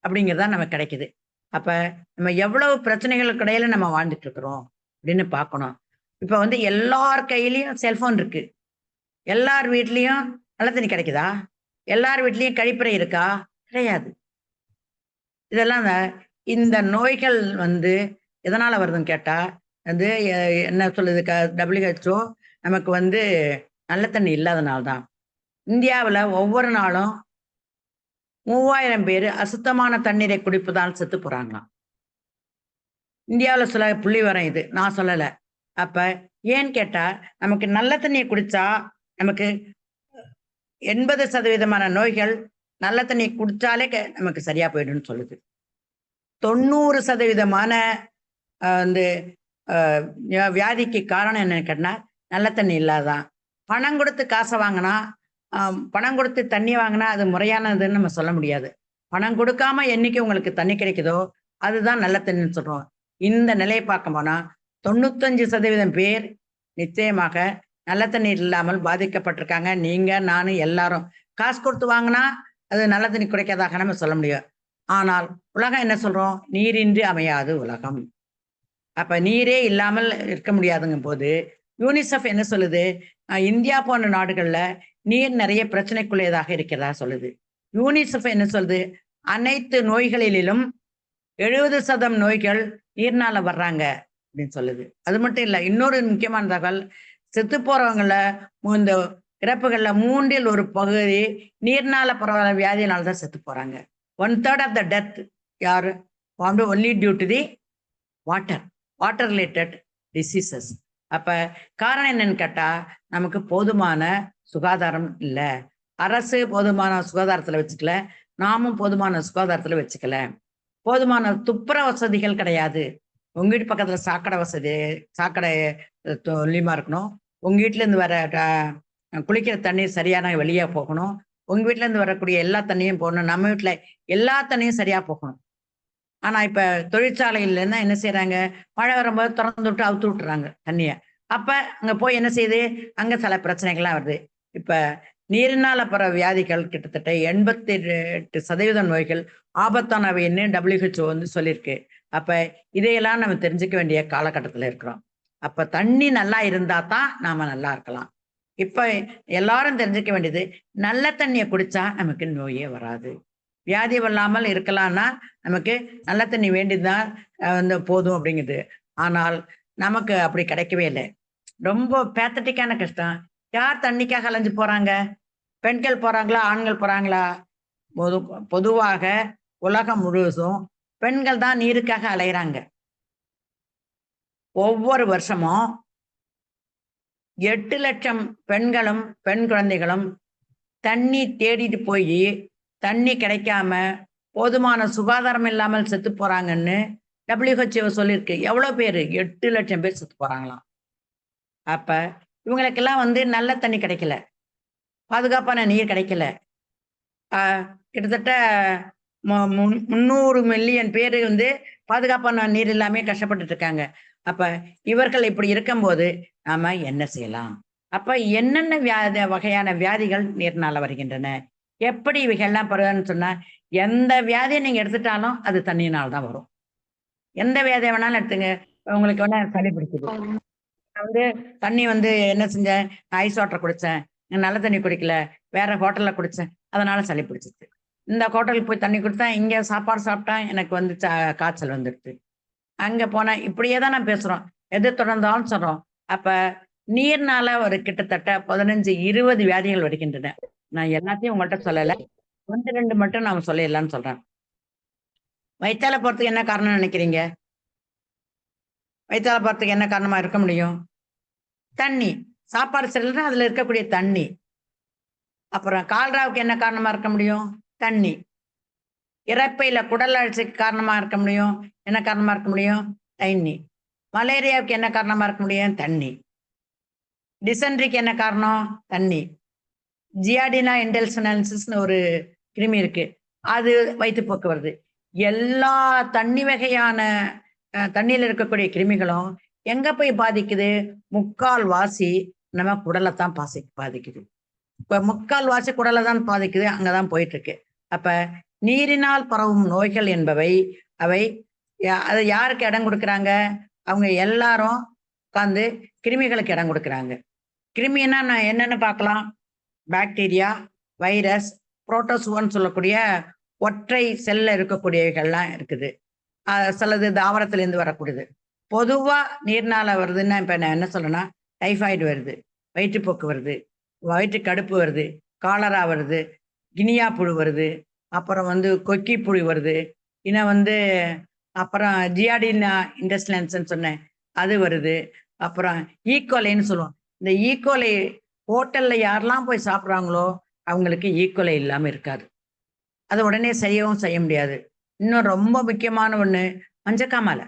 அப்படிங்கிறது தான் நமக்கு கிடைக்குது. அப்ப நம்ம எவ்வளவு பிரச்சனைகளுக்கு இடையில நம்ம வாழ்ந்துட்டு இருக்கிறோம் அப்படின்னு பார்க்கணும். இப்ப வந்து எல்லார் கையிலயும் செல்போன் இருக்கு. எல்லார் வீட்லயும் நல்ல தண்ணி கிடைக்குதா? எல்லார் வீட்லயும் கழிப்பறை இருக்கா? கிடையாது. இதெல்லாம் இந்த நோய்கள் வந்து எதனால வருதுன்னு கேட்டா, வந்து என்ன சொல்லுது WHO நமக்கு வந்து நல்ல தண்ணி இல்லாதனால தான். இந்தியாவுல ஒவ்வொரு நாளும் 3000 பேரு அசுத்தமான தண்ணீரை குடிப்பதால் செத்து போறாங்களாம். இந்தியாவுல சில புள்ளிவிவரம் இது. நான் சொல்லல. அப்ப ஏன்னு கேட்டா, நமக்கு நல்ல தண்ணிய குடிச்சா, நமக்கு 80% நோய்கள் நல்ல தண்ணி குடிச்சாலே நமக்கு சரியா போயிடும்னு சொல்லுது. 90% வந்து வியாதிக்கு காரணம் என்னன்னு கேட்டா, நல்ல தண்ணி இல்லாததான். பணம் கொடுத்து காசை வாங்கினா, பணம் கொடுத்து தண்ணி வாங்கினா அது முறையானதுன்னு நம்ம சொல்ல முடியாது. பணம் கொடுக்காம என்னைக்கு உங்களுக்கு தண்ணி கிடைக்குதோ, அதுதான் நல்ல தண்ணின்னு சொல்றோம். இந்த நிலையை பார்க்க போனா 95% பேர் நிச்சயமாக நல்ல தண்ணீர் இல்லாமல் பாதிக்கப்பட்டிருக்காங்க. நீங்க, நானு எல்லாரும். காசு கொடுத்து வாங்கினா அது நல்ல தண்ணி கிடைக்காதாக நம்ம சொல்ல முடியும். ஆனால் உலகம் என்ன சொல்றோம்? நீரின்றி அமையாது உலகம். அப்ப நீரே இல்லாமல் இருக்க முடியாதுங்கும் போது யூனிசெஃப் என்ன சொல்லுது? இந்தியா போன்ற நாடுகள்ல நீர் நிறைய பிரச்சனைக்குரியதாக இருக்கிறதா சொல்லுது. யூனிசெஃப் என்ன சொல்லுது? அனைத்து நோய்களிலும் 70% நோய்கள் நீர்னால வர்றாங்க அப்படின்னு சொல்லுது. அது மட்டும் இல்ல, இன்னொரு முக்கியமான தகவல், செத்து போறவங்கள இந்த இறப்புகள்ல 3ல் 1 பகுதி நீர்னால பரவாயில்ல வியாதியினால தான் செத்து போறாங்க. 1/3 ஆஃப் த டெத் யாரு only due to the water related diseases. அப்ப காரணம் என்னன்னு கேட்டா, நமக்கு போதுமான சுகாதாரம் இல்லை. அரசு போதுமான சுகாதாரத்துல வச்சுக்கல, நாமும் போதுமான சுகாதாரத்துல வச்சுக்கல. போதுமான துப்புர வசதிகள் கிடையாது. உங்க வீட்டு பக்கத்துல சாக்கடை தொல்லியமா இருக்கணும். உங்க வீட்டுல இருந்து வர குளிக்கிற தண்ணீர் சரியான வெளியே போகணும். உங்க வீட்டுல இருந்து வரக்கூடிய எல்லா தண்ணியும் போகணும். நம்ம வீட்டுல எல்லா தண்ணியும் சரியா போகணும். ஆனா இப்ப தொழிற்சாலையில இருந்தா என்ன செய்யறாங்க? மழை வரும்போது திறந்து விட்டு அவுத்து விட்டுறாங்க தண்ணிய. அப்ப அங்க போய் என்ன செய்யுது? அங்க சில பிரச்சனைகள்லாம் வருது. இப்ப நீரினால பர வியாதிகள் கிட்டத்தட்ட 88% நோய்கள் ஆபத்தானவைன்னு WHO வந்து சொல்லியிருக்கு. அப்ப இதையெல்லாம் நம்ம தெரிஞ்சுக்க வேண்டிய காலகட்டத்துல இருக்கிறோம். அப்ப தண்ணி நல்லா இருந்தா தான் நாம நல்லா இருக்கலாம். இப்ப எல்லாரும் தெரிஞ்சுக்க வேண்டியது, நல்ல தண்ணிய குடிச்சா நமக்கு நோயே வராது. வியாதி இல்லாமல் இருக்கலாம்னா நமக்கு நல்ல தண்ணி வேண்டியதுதான் வந்து போதும் அப்படிங்குது. ஆனால் நமக்கு அப்படி கிடைக்கவே இல்லை. ரொம்ப பேத்தட்டிக்கான கஷ்டம். யார் தண்ணிக்காக அலைஞ்சு போறாங்க? பெண்கள் போறாங்களா? ஆண்கள் போறாங்களா? பொதுவாக உலகம் முழுவதும் பெண்கள் தான் நீருக்காக அலையிறாங்க. ஒவ்வொரு வருஷமும் 8 லட்சம் பெண்களும் பெண் குழந்தைகளும் தண்ணி தேடிட்டு போய் தண்ணி கிடைக்காம போதுமான சுகாதாரம் இல்லாமல் செத்து போறாங்கன்னு WHO சொல்லியிருக்கு. எவ்வளவு பேரு? 8 லட்சம் பேர் செத்து போறாங்களாம். அப்ப இவங்களுக்கெல்லாம் வந்து நல்ல தண்ணி கிடைக்கல, பாதுகாப்பான நீர் கிடைக்கல. கிட்டத்தட்ட 300 மில்லியன் பேரு வந்து பாதுகாப்பான நீர் இல்லாம கஷ்டப்பட்டுட்டு இருக்காங்க. அப்ப இவர்கள் இப்படி இருக்கும்போது நாம என்ன செய்யலாம்? அப்ப என்னென்ன வகையான வியாதிகள் நீர்னால வருகின்றன? எப்படி இவைகள்லாம் பரவுதுன்னு சொன்னா, எந்த வியாதியை நீங்க எடுத்துட்டாலும் அது தண்ணியினால தான் வரும். எந்த வியாதியை வேணாலும் எடுத்துங்க. உங்களுக்கு வேணா சளி பிடிக்குது. நான் வந்து தண்ணி வந்து என்ன செஞ்சேன்? ஐஸ் வாட்டர் குடிச்சேன். நல்ல தண்ணி குடிக்கல. வேற ஹோட்டல்ல குடிச்சேன். அதனால சளி பிடிச்சிச்சு. இந்த ஹோட்டலுக்கு போய் தண்ணி குடித்தேன். இங்க சாப்பாடு சாப்பிட்டேன். எனக்கு வந்து காய்ச்சல் வந்துடுது. அங்க போனேன். இப்படியே தான் நான் பேசுறோம். எது தொடர்ந்தாலும் சொல்றோம். அப்ப நீர்னால ஒரு கிட்டத்தட்ட 15, 20 வியாதிகள் வருகின்றன. நான் எல்லாத்தையும் உங்கள்ட்ட சொல்லல. 1, 2 மட்டும் நான் சொல்லிடலாம்னு சொல்றேன். வயிற்றால போறதுக்கு என்ன காரணம்னு நினைக்கிறீங்க? வயிற்றால போறதுக்கு என்ன காரணமா இருக்க முடியும்? தண்ணி. சாப்பாடு சரியில்லைன்னா அதுல இருக்கக்கூடிய தண்ணி. அப்புறம் கால்ராவுக்கு என்ன காரணமா இருக்க முடியும்? தண்ணி. இரைப்பையில குடல் அழற்சிக்கு காரணமா இருக்க முடியும். என்ன காரணமா இருக்க முடியும்? தண்ணி. மலேரியாவுக்கு என்ன காரணமா இருக்க முடியும்? தண்ணி. டிசென்ட்ரிக்கு என்ன காரணம்? தண்ணி. ஜியாடினா இன்டெல்சனன்சிஸ்னு ஒரு கிருமி இருக்கு. அது வயிற்றுப்போக்கு வருது. எல்லா தண்ணி வகையான தண்ணியில் இருக்கக்கூடிய கிருமிகளும் எங்க போய் பாதிக்குது? முக்கால் வாசி நம்ம குடலைத்தான் பாதிக்குது. இப்ப முக்கால் வாசி குடலை தான் பாதிக்குது, அங்கதான் போயிட்டு இருக்கு. அப்ப நீரினால் பரவும் நோய்கள் என்பவை அவை அது யாருக்கு இடம் கொடுக்குறாங்க? அவங்க எல்லாரும் உட்காந்து கிருமிகளுக்கு இடம் கொடுக்குறாங்க. கிருமின்னா நான் என்னன்னு பார்க்கலாம். பாக்டீரியா, வைரஸ், புரோட்டோசுவான்னு சொல்லக்கூடிய ஒற்றை செல்ல இருக்கக்கூடியவைகள்லாம் இருக்குது. சிலது தாவரத்திலேருந்து வரக்கூடியது. பொதுவா நீர்னால வருதுன்னா இப்ப நான் என்ன சொல்றேன்னா, டைஃபாய்டு வருது, வயிற்றுப்போக்கு வருது, வயிற்று கடுப்பு வருது, காலரா வருது, கினியா புழு வருது, அப்புறம் கொக்கி புழு வருது, இன்னும் அப்புறம் ஜியாடினா இன்டெஸ்டினல்ஸ்ன்னு சொன்னேன், அது வருது. அப்புறம் ஈக்கோலைன்னு சொல்லுவோம். இந்த ஈக்கோலை ஹோட்டல்ல யாரெல்லாம் போய் சாப்பிட்றாங்களோ அவங்களுக்கு ஈக்கோலை இல்லாம இருக்காது. அது உடனே செய்யவும் செய்ய முடியாது. இன்னும் ரொம்ப முக்கியமான ஒண்ணு, மஞ்சக்காமாலை.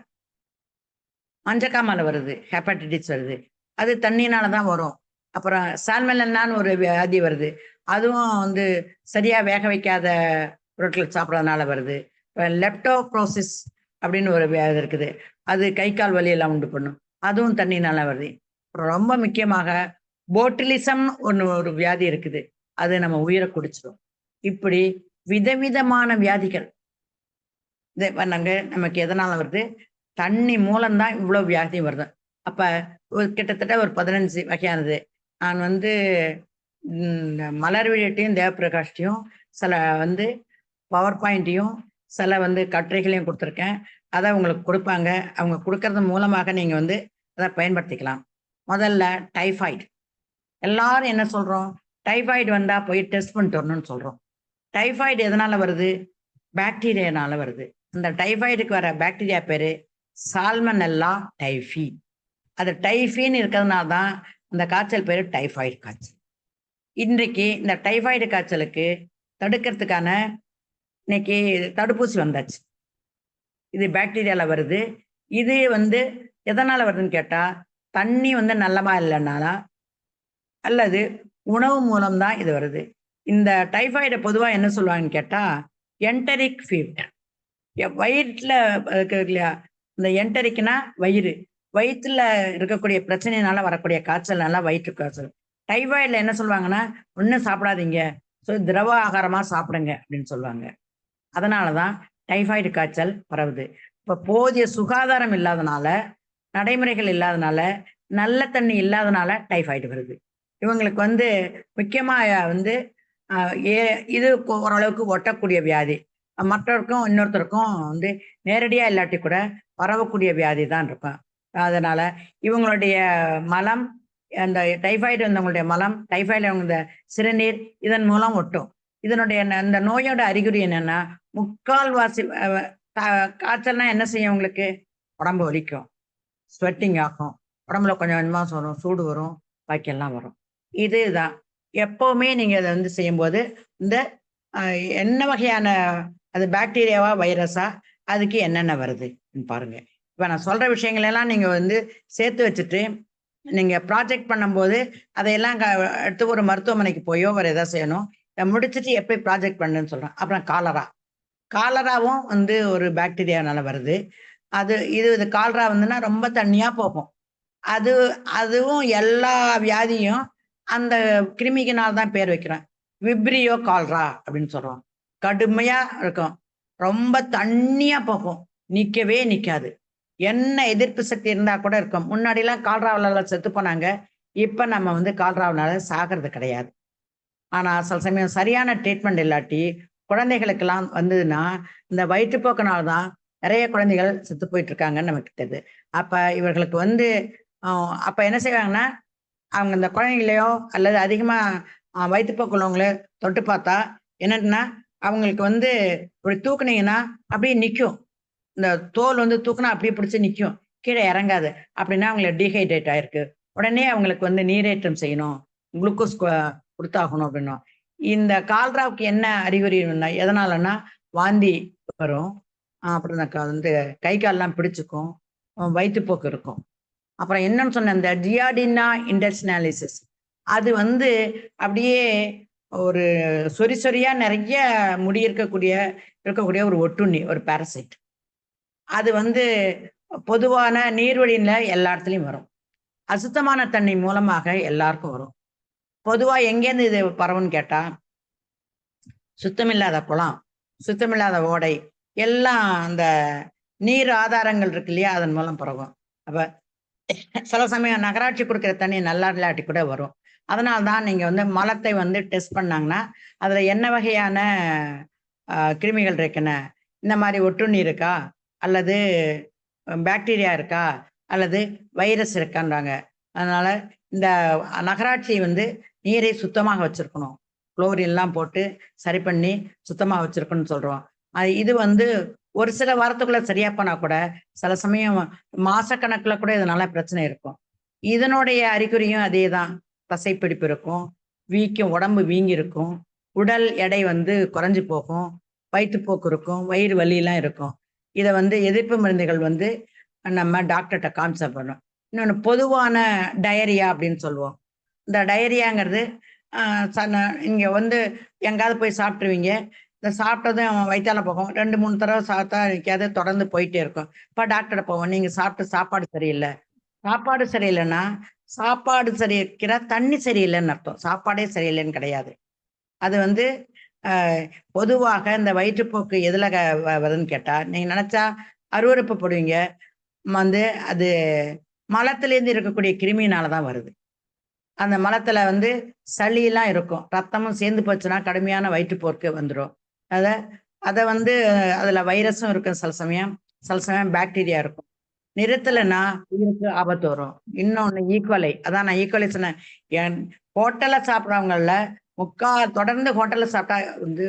மஞ்சக்காமாலை வருது, ஹெப்படைட்டிஸ் வருது. அது தண்ணினால தான் வரும். அப்புறம் சால்மனெல்லான்னு ஒரு வியாதி வருது. அதுவும் சரியா வேக வைக்காத பொருட்கள் சாப்பிட்றதுனால வருது. லெப்டோப்ரோசிஸ் அப்படின்னு ஒரு வியாதி இருக்குது. அது கை கால் வலியெல்லாம் உண்டு பண்ணும். அதுவும் தண்ணினால வருது. அப்புறம் ரொம்ப முக்கியமாக போட்டிலிசம்னு ஒரு வியாதி இருக்குது. அது நம்ம உயிரை குடிச்சிடும். இப்படி விதவிதமான வியாதிகள் நமக்கு எதனால வருது? தண்ணி மூலம்தான் இவ்வளவு வியாதி வருது. அப்ப கிட்டத்தட்ட ஒரு 15 வகையானது. நான் மலர்விழியட்டையும் தேவப்பிரகாஷ்டையும் சில பவர் பாயிண்ட்டையும் சில கட்டுரைகளையும் கொடுத்துருக்கேன். அதை உங்களுக்கு கொடுப்பாங்க. அவங்க கொடுக்கறது மூலமாக நீங்க அதை பயன்படுத்திக்கலாம். முதல்ல டைஃபாய்டு. எல்லாரும் என்ன சொல்றோம்? டைஃபாய்டு வந்தா போய் டெஸ்ட் பண்ணிட்டு வரணும்னு சொல்றோம். டைஃபாய்டு எதனால வருது? பாக்டீரியானால வருது. இந்த டைஃபாய்டுக்கு வர பாக்டீரியா பேரு சால்மனெல்லா டைஃபி. அது டைஃபின்னு இருக்கிறதுனால தான் இந்த காய்ச்சல் பேரு டைஃபாய்டு காய்ச்சல். இன்றைக்கு இந்த டைஃபாய்டு காய்ச்சலுக்கு தடுக்கிறதுக்கான இன்னைக்கு தடுப்பூசி வந்தாச்சு. இது பாக்டீரியால வருது. இது எதனால வருதுன்னு கேட்டா, தண்ணி நல்லமா இல்லைனாலா அல்லது உணவு மூலம்தான் இது வருது. இந்த டைஃபாய்டை பொதுவா என்ன சொல்லுவாங்கன்னு கேட்டா, என்டரிக் ஃபீவர். வயிற்றுல இருக்கு இல்லையா, இந்த என்டரிக்னா வயிறு, வயிற்றுல இருக்கக்கூடிய பிரச்சனைனால வரக்கூடிய காய்ச்சல்னால வயிற்று காய்ச்சல். டைஃபாய்டில் என்ன சொல்லுவாங்கன்னா, ஒன்றும் சாப்பிடாதீங்க, திரவ ஆகாரமா சாப்பிடுங்க அப்படின்னு சொல்லுவாங்க. அதனாலதான் டைஃபாய்டு காய்ச்சல் பரவுது. இப்ப போதிய சுகாதாரம் இல்லாதனால, நடைமுறைகள் இல்லாதனால, நல்ல தண்ணி இல்லாதனால டைஃபாய்டு வருது. இவங்களுக்கு முக்கியமா இது ஓரளவுக்கு ஒட்டக்கூடிய வியாதி. மற்றவருக்கும் இன்னொருத்தருக்கும் நேரடியா இல்லாட்டி கூட பரவக்கூடிய வியாதி தான் இருக்கும். அதனால இவங்களுடைய மலம், அந்த டைஃபாய்டு வந்தவங்களுடைய மலம், டைஃபாய்டு அவங்க சிறுநீர் இதன் மூலம் ஒட்டும். இதனுடைய இந்த நோயோட அறிகுறி என்னன்னா, முக்கால்வாசி காய்ச்சல்னா என்ன செய்யும்? உங்களுக்கு உடம்பு வலிக்கும், ஸ்வெட்டிங் ஆகும், உடம்புல கொஞ்சம் கொஞ்சமா வரும், சூடு வரும், பாக்கியெல்லாம் வரும். இதுதான் எப்பவுமே நீங்க அதை செய்யும்போது இந்த என்ன வகையான அது பாக்டீரியாவா வைரஸா, அதுக்கு என்னென்ன வருது பாருங்க. இப்ப நான் சொல்ற விஷயங்கள் எல்லாம் நீங்க சேர்த்து வச்சுட்டு நீங்க ப்ராஜெக்ட் பண்ணும்போது அதையெல்லாம் எடுத்து ஒரு மருத்துவமனைக்கு போயோ வேற எதாவது செய்யணும். இதை முடிச்சுட்டு எப்படி ப்ராஜெக்ட் பண்ணுன்னு சொல்றேன். அப்புறம் காலராவும் ஒரு பாக்டீரியானால வருது. இது காலரா ரொம்ப தண்ணியா போகும். அதுவும் எல்லா வியாதியும் அந்த கிருமிகினால் தான் பேர் வைக்கிறேன். விப்ரியோ கால்ரா அப்படின்னு சொல்றோம். கடுமையா இருக்கும், ரொம்ப தண்ணியா போகும், நிக்கவே நிக்காது. என்ன எதிர்ப்பு சக்தி இருந்தா கூட இருக்கும். முன்னாடிலாம் கால்ராவில செத்து போனாங்க. இப்ப நம்ம கால்ராவினால சாகிறது கிடையாது. ஆனா சில சமயம் சரியான ட்ரீட்மெண்ட் இல்லாட்டி குழந்தைகளுக்கெல்லாம் வந்ததுன்னா இந்த வயிற்றுப்போக்கினால்தான் நிறைய குழந்தைகள் செத்து போயிட்டு இருக்காங்கன்னு நமக்கு தெரியுது. அப்ப இவர்களுக்கு அப்ப என்ன செய்வாங்கன்னா, அவங்க இந்த குழந்தைங்களையோ அல்லது அதிகமா வயிற்றுப்போக்கு உள்ளவங்களையோ தொட்டு பார்த்தா என்னன்னா, அவங்களுக்கு இப்படி தூக்குனீங்கன்னா அப்படியே நிற்கும். இந்த தோல் தூக்குனா அப்படியே பிடிச்சி நிற்கும், கீழே இறங்காது. அப்படின்னா அவங்களுக்கு டீஹைட்ரேட் ஆயிருக்கு. உடனே அவங்களுக்கு நீரேற்றம் செய்யணும், குளுக்கோஸ் கொடுத்தாகணும் அப்படின்னும். இந்த கால்ராவுக்கு என்ன அறிகுறி எதனாலன்னா, வாந்தி வரும், அப்புறம் கை கால்லாம் பிடிச்சுக்கும், வயிற்றுப்போக்கு இருக்கும். அப்புறம் என்னன்னு சொன்ன இந்த ஜியாடினா இன்டெஸ்டினலிஸ், அது அப்படியே ஒரு சொறியா நிறைய முடி இருக்கக்கூடிய ஒரு ஒட்டுண்ணி, ஒரு பாரசைட். அது பொதுவான நீர்வழியில எல்லா இடத்துலையும் வரும். அசுத்தமான தண்ணி மூலமாக எல்லாருக்கும் வரும். பொதுவா எங்கேருந்து இது பரவும்னு கேட்டா, சுத்தமில்லாத குளம், சுத்தமில்லாத ஓடை, எல்லாம் அந்த நீர் ஆதாரங்கள் இருக்கு இல்லையா? அதன் மூலம் பரவும். அப்ப சில சமயம் நகராட்சி குடுக்கிற தண்ணி நல்லா இல்லாட்டி கூட வரும். அதனால தான் நீங்க வந்து மலத்தை வந்து டெஸ்ட் பண்ணாங்கன்னா, அதுல என்ன வகையான கிருமிகள் இருக்குன்னு, இந்த மாரி ஒட்டுண்ணி இருக்கா? அல்லது பாக்டீரியா இருக்கா? அல்லது வைரஸ் இருக்கான்றாங்க. அதனால இந்த நகராட்சி வந்து நீரை சுத்தமாக வச்சிருக்கணும். குளோரின்லாம் போட்டு சரி பண்ணி சுத்தமா வச்சிருக்கணும்னு சொல்றோம். இது வந்து ஒரு சில வாரத்துக்குள்ள சரியா பண்ணா கூட, சில சமயம் மாசக்கணக்குல கூட இதனால பிரச்சனை இருக்கும். இதனுடைய அறிகுறியும் அதேதான். தசைப்பிடிப்பு இருக்கும், வீக்கம், உடம்பு வீங்கி இருக்கும், உடல் எடை வந்து குறைஞ்சு போகும், வயிற்றுப்போக்கு இருக்கும், வயிறு வலிலாம் இருக்கும். இத வந்து எதிர்ப்பு மருந்துகள் வந்து நம்ம டாக்டர்ட்ட காமிச்சா பண்ணணும். இன்னொன்னு பொதுவான டயரியா அப்படின்னு சொல்லுவோம். இந்த டயரியாங்கிறது அ சன நீங்க வந்து எங்கேயாவது போய் சாப்பிட்டுருவீங்க. இந்த சாப்பிட்டதும் வயித்தால போகும். 2, 3 தடவ சாப்பிட்டா நிக்காது, தொடர்ந்து போயிட்டே இருக்கும். இப்ப டாக்டர்ட்ட போவோம். நீங்க சாப்பிட்ட சாப்பாடு சரியில்ல. சாப்பாடு சரியில்லன்னா, சாப்பாடு சரி வைக்கிற தண்ணி சரியில்லன்னு அர்த்தம். சாப்பாடே சரியில்லைன்னு கிடையாது. அது வந்து அ பொதுவாக இந்த வயிற்றுப்போக்கு எதுல வருதுன்னு கேட்டா, நீங்க நெனச்சா அருவருப்பு படுவீங்க. வந்து அது மலத்திலேருந்து இருக்கக்கூடிய கிருமியினால தான் வருது. அந்த மலத்துல வந்து சளிலாம் இருக்கும். ரத்தமும் சேர்ந்து போச்சுன்னா கடுமையான வயிற்றுப்போக்கு வந்துரும். அத அத வந்து அதுல வைரஸும் இருக்கும் சில சமயம். சில சமயம் பாக்டீரியா இருக்கும். நிறுத்தலன்னா உயிருக்கு ஆபத்து வரும். இன்னொன்னு ஈக்வலை. அதான் நான் ஈக்வலை சொன்னேன். என் ஹோட்டல்ல சாப்பிடுறவங்கள்ல தொடர்ந்து ஹோட்டல்ல சாப்பிட்டா வந்து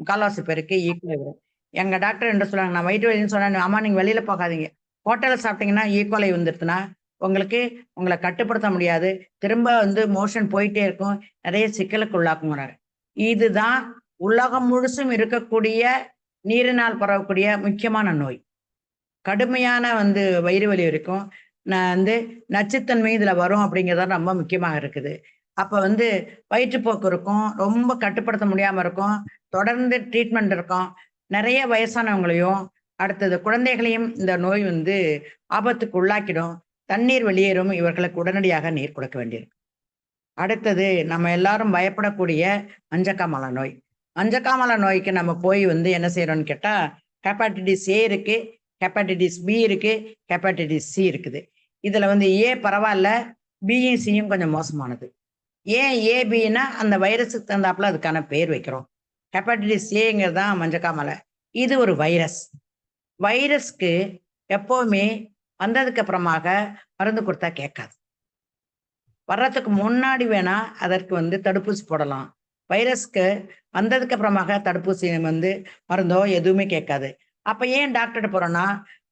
3/4 பேருக்கு ஈக்வலை வரும். எங்க டாக்டர் என்ன சொல்றாங்க, நான் வயிற்று வலின்னு சொன்னேன். "அம்மா நீங்க வெளியில போகாதீங்க. ஹோட்டல்ல சாப்பிட்டீங்கன்னா ஈக்வலை வந்துருச்சுன்னா, உங்களுக்கு உங்கள கட்டுப்படுத்த முடியாது. திரும்ப வந்து மோஷன் போயிட்டே இருக்கும். நெறைய சிக்கலுக்கு உள்ளாக்குங்கிறாங்க." இதுதான் உலகம் முழுசும் இருக்கக்கூடிய நீரினால் பரவக்கூடிய முக்கியமான நோய். கடுமையான வந்து வயிறு வலி இருக்கும். நான் வந்து நச்சுத்தன்மை இதுல வரும் அப்படிங்கிறது ரொம்ப முக்கியமாக இருக்குது. அப்ப வந்து வயிற்றுப்போக்கு இருக்கும். ரொம்ப கட்டுப்படுத்த முடியாம இருக்கும். தொடர்ந்து ட்ரீட்மெண்ட் இருக்கும். நெறைய வயசானவங்களையும், அடுத்தது குழந்தைகளையும் இந்த நோய் வந்து ஆபத்துக்கு உள்ளாக்கிடும். தண்ணீர் வெளியேறும். இவர்களுக்கு உடனடியாக நீர் கொடுக்க வேண்டியிருக்கு. அடுத்தது நம்ம எல்லாரும் பயப்படக்கூடிய மஞ்சக்காமால நோய். மஞ்சக்காமால நோய்க்கு நம்ம போய் வந்து என்ன செய்றோம்னு கேட்டா, ஹெப்பாடைட்டிஸ் ஏ இருக்கு, ஹெப்பாடைட்டிஸ் பி இருக்கு, ஹெப்பாடைட்டிஸ் சி இருக்குது. இதுல வந்து ஏ பரவால்ல, பியும் சியும் கொஞ்சம் மோசமானது. ஏன் ஏ, பின்னா அந்த வைரஸுக்கு தகுந்தாப்புல அதுக்கான பேர் வைக்கிறோம். ஹெப்பாடைட்டிஸ் ஏங்கிறது தான் மஞ்சக்காமாலை. இது ஒரு வைரஸ். வைரஸ்க்கு எப்பவுமே வந்ததுக்கு அப்புறமாக மருந்து குடுத்தா கேட்காது. வர்றதுக்கு முன்னாடி வேணா அதற்கு வந்து தடுப்பூசி போடலாம். வைரஸ்க்கு வந்ததுக்கு அப்புறமாக தடுப்பூசி வந்து மருந்தோ எதுவுமே கேட்காது. அப்ப ஏன் டாக்டர்ட்ட போறோம்னா,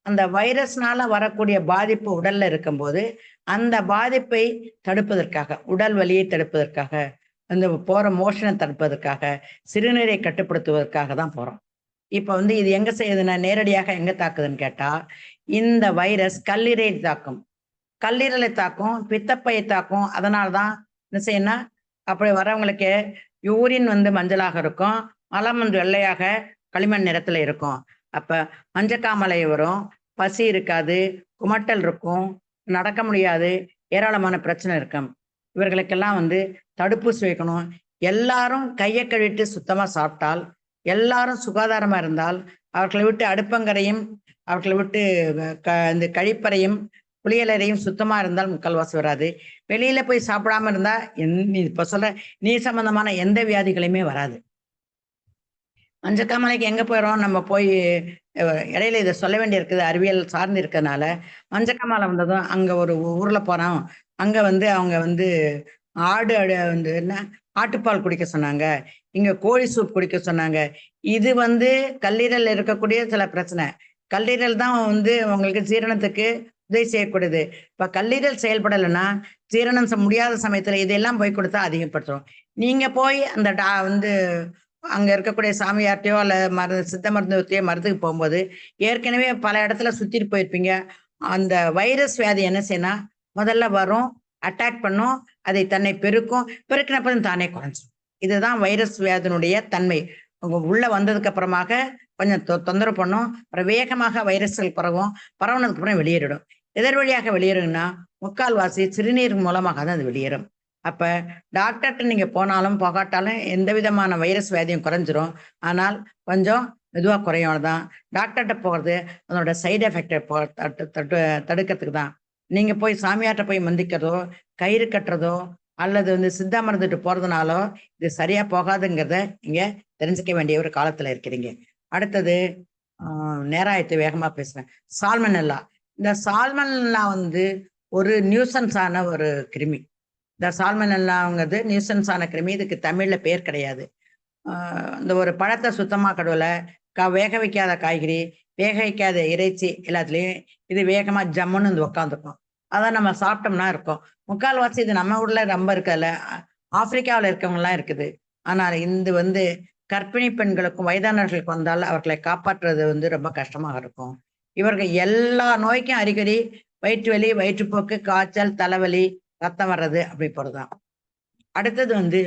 அந்த வைரஸ்னால வரக்கூடிய பாதிப்பு உடல்ல இருக்கும்போது, அந்த பாதிப்பை தடுப்பதற்காக, உடல் வலியை தடுப்பதற்காக, அந்த போற மோஷன தடுப்பதற்காக, சிறுநீரை கட்டுப்படுத்துவதற்காக தான் போறோம். இப்ப வந்து இது எங்க செய்யுதுன்னா, நேரடியாக எங்க தாக்குதுன்னு கேட்டா, இந்த வைரஸ் கல்லீரலை தாக்கும். கல்லீரலை தாக்கும், பித்தப்பையை தாக்கும். அதனால தான் என்ன செய்யும்னா, அப்படி வரவங்களுக்கு யூரின் வந்து மஞ்சளாக இருக்கும். மலம் வந்து வெள்ளையாக களிமண் நிறத்துல இருக்கும். அப்ப மஞ்சக்காமலை வரும். பசி இருக்காது, குமட்டல் இருக்கும், நடக்க முடியாது, ஏராளமான பிரச்சனை இருக்கும். இவர்களுக்கெல்லாம் வந்து தடுப்பூசி வைக்கணும். எல்லாரும் கைய கழுவிட்டு சுத்தமா சாப்பிட்டால், எல்லாரும் சுகாதாரமா இருந்தால், அவர்களை விட்டு அடுப்பங்கரையும், அவர்களை விட்டு இந்த கழிப்பறையும், குளியலறையும் சுத்தமா இருந்தால் முக்கால்வாசி வராது. வெளியில போய் சாப்பிடாம இருந்தா, நீ இப்ப சொல்ற நீர் சம்பந்தமான எந்த வியாதிகளுமே வராது. மஞ்சக்காமலைக்கு எங்க போறோம்? நம்ம போய் இடையில இத சொல்ல வேண்டியிருக்குது. அறிவியல் சார்ந்து இருக்கனால, மஞ்சக்காமாலை வந்ததும் அங்க ஒரு ஊர்ல போறோம். அங்க வந்து அவங்க வந்து வந்து என்ன ஆட்டுப்பால் குடிக்க சொன்னாங்க. இங்க கோழி சூப் குடிக்க சொன்னாங்க. இது வந்து கல்லீரல்ல இருக்கக்கூடிய சில பிரச்சனை. கல்லீரல் தான் வந்து உங்களுக்கு ஜீரணத்துக்கு உதவி செய்யக்கூடியது. இப்ப கல்லீரல் செயல்படலைன்னா, ஜீரணம் முடியாத சமயத்துல இதெல்லாம் போய் குடுத்தா அதிகப்படுத்தும். நீங்க போய் அந்த வந்து அங்க இருக்கக்கூடிய சாமியார்ட்டயோ, அல்ல சித்த மருத்துவத்தையோ மருந்துக்கு போம்போது, ஏற்கனவே பல இடத்துல சுத்திட்டு போயிருப்பீங்க. அந்த வைரஸ் வியாதி என்ன செய்யும்னா, முதல்ல வரும், அட்டாக் பண்ணும், அதை தன்னை பெருக்கும். பெருக்கினப்புறம் தானே குறைஞ்சிரும். இதுதான் வைரஸ் வியாதியினுடைய தன்மை. உங்க உள்ள வந்ததுக்கு அப்புறமாக கொஞ்சம் தொந்தரவு பண்ணும். அப்புறம் வேகமாக வைரஸ்கள் பரவுனதுக்கு அப்புறம் வெளியேறிடும். எதன் வழியாக வெளியேறும்னா முக்கால்வாசி சிறுநீர் மூலமாக தான் அது வெளியேறும். அப்ப டாக்டர்கிட்ட நீங்க போனாலும் போகாட்டாலும் எந்த விதமான வைரஸ் வியாதியும் குறைஞ்சிரும். ஆனால் கொஞ்சம் மெதுவா குறையும் தான். டாக்டர்கிட்ட போறது அதனோட சைடு எஃபெக்டை தடுக்கிறதுக்கு தான். நீங்க போய் சாமியார்ட்ட போய் மந்திக்கிறதோ, கயிறு கட்டுறதோ, அல்லது சித்தா மருந்துட்டு போறதுனாலோ இது சரியா போகாதுங்கிறத நீங்க தெரிஞ்சுக்க வேண்டிய ஒரு காலத்துல இருக்கிறீங்க. அடுத்தது நேரம் ஆயிடுத்து, வேகமா பேசுறேன். சால்மனெல்லா. இந்த சால்மனெல்லா ஒரு நியூசன்ஸான ஒரு கிருமி. இந்த சால்மனெல்லாங்கிறது நியூசன்ஸான கிருமி. இதுக்கு தமிழ்ல பேர் கிடையாது. இந்த ஒரு பழத்தை சுத்தமா கழுவல, வேக வைக்காத காய்கறி, வேக வைக்காத இறைச்சி எல்லாத்துலேயும் இது வேகமா ஜம்முன்னு உட்காந்துருக்கும். அதான் நம்ம சாப்பிட்டோம்னா இருக்கும். முக்கால்வாசி இது நம்ம ஊர்ல ரொம்ப இருக்கல, ஆப்பிரிக்காவில் இருக்கவங்கலாம் இருக்குது. ஆனால் இது கர்ப்பிணி பெண்களுக்கும் வயதானவர்களுக்கு வந்தால் அவர்களை காப்பாற்றுறது ரொம்ப கஷ்டமாக இருக்கும். இவர்கள் எல்லா நோய்க்கும் அறிகுறி வயிற்று வலி, வயிற்றுப்போக்கு, காய்ச்சல், தலைவலி, ரத்தம் வர்றது அப்படி போறதுதான். அடுத்தது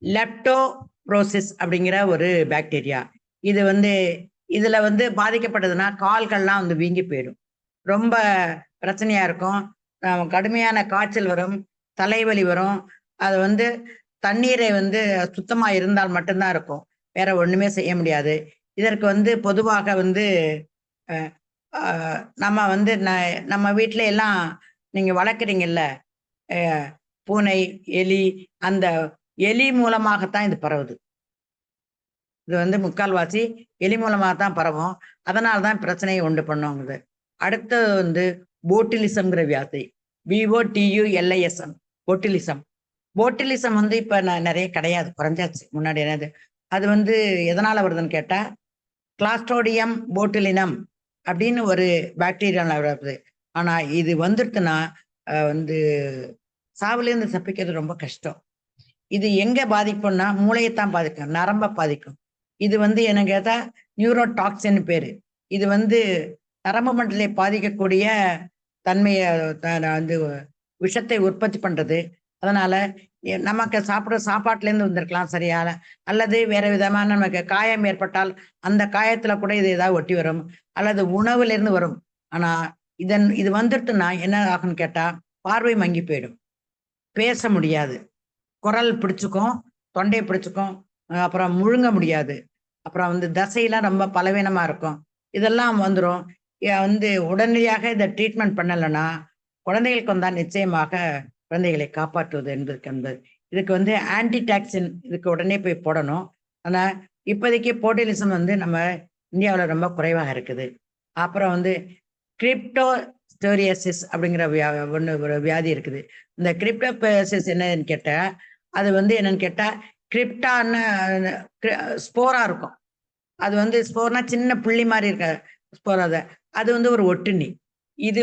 லெப்டோப்ரோசிஸ் அப்படிங்கிற ஒரு பாக்டீரியா. இது இதுல பாதிக்கப்பட்டதுன்னா கால்கள்லாம் வீங்கி போயிடும். ரொம்ப பிரச்சனையா இருக்கும். கடுமையான காய்ச்சல் வரும், தலைவலி வரும். அது தண்ணீரை சுத்தமா இருந்தால் மட்டும்தான் இருக்கும். வேற ஒண்ணுமே செய்ய முடியாது. இதற்கு பொதுவாக நம்ம நம்ம வீட்டுல எல்லாம் நீங்க வளர்க்குறீங்கல்ல, பூனை, எலி, அந்த எலி மூலமாகத்தான் இது பரவுது. இது முக்கால்வாசி எலி மூலமாகத்தான் பரவும். அதனாலதான் பிரச்சனையை உண்டு பண்ணுவாங்க. அடுத்து போட்டிலிசம்ங்கிற வியாதி. BOTULISM, போட்டிலிசம். போட்டிலிசம் இப்ப நிறைய கிடையாது, குறைஞ்சாச்சு. முன்னாடி என்னது அது எதனால வருதுன்னு கேட்டா கிளாஸ்ட்ரோடியம் போட்டுலினம் அப்படின்னு ஒரு பாக்டீரியா வருது. ஆனா இது வந்துடுத்துன்னா சாவுலேருந்து தப்பிக்கிறது ரொம்ப கஷ்டம். இது எங்க பாதிக்கும்னா மூளையைத்தான் பாதிக்கும், நரம்ப பாதிக்கும். இது என்ன கேட்டா நியூரோடாக்சின் பேரு. இது நரம்பு மண்டலை பாதிக்கக்கூடிய தன்மையை விஷத்தை உற்பத்தி பண்றது. அதனால நமக்கு சாப்பிட்ற சாப்பாட்டுலேருந்து வந்திருக்கலாம் சரியா, அல்லது வேற விதமான நமக்கு காயம் ஏற்பட்டால் அந்த காயத்துல கூட இது ஏதாவது ஒட்டி வரும், அல்லது உணவுல இருந்து வரும். ஆனா இது வந்துட்டுன்னா என்ன ஆகும்னு கேட்டா பார்வை மங்கி போயிடும், பேச முடியாது, குரல் பிடிச்சுக்கும், தொண்டையை பிடிச்சுக்கும், அப்புறம் முழுங்க முடியாது, அப்புறம் தசையெல்லாம் ரொம்ப பலவீனமா இருக்கும். இதெல்லாம் வந்துடும். உடனடியாக இதை ட்ரீட்மெண்ட் பண்ணலைன்னா குழந்தைகளுக்கு வந்தால் நிச்சயமாக குழந்தைகளை காப்பாற்றுவது என்பது. இதுக்கு ஆன்டிடாக்சின் இதுக்கு உடனே போய் போடணும். ஆனால் இப்போதைக்கு போட்டிலிசம் நம்ம இந்தியாவில் ரொம்ப குறைவாக இருக்குது. அப்புறம் கிரிப்டோஸ்டோரியாசிஸ் அப்படிங்கிற ஒரு வியாதி இருக்குது. இந்த கிரிப்டோஸ்டோரியாசிஸ் என்னன்னு கேட்டால் அது என்னன்னு கேட்டால் கிரிப்டான்னு ஸ்போரா இருக்கும். அது ஸ்போர்னா சின்ன புள்ளி மாதிரி இருக்க ஸ்போரா. அது ஒரு ஒட்டுண்ணி. இது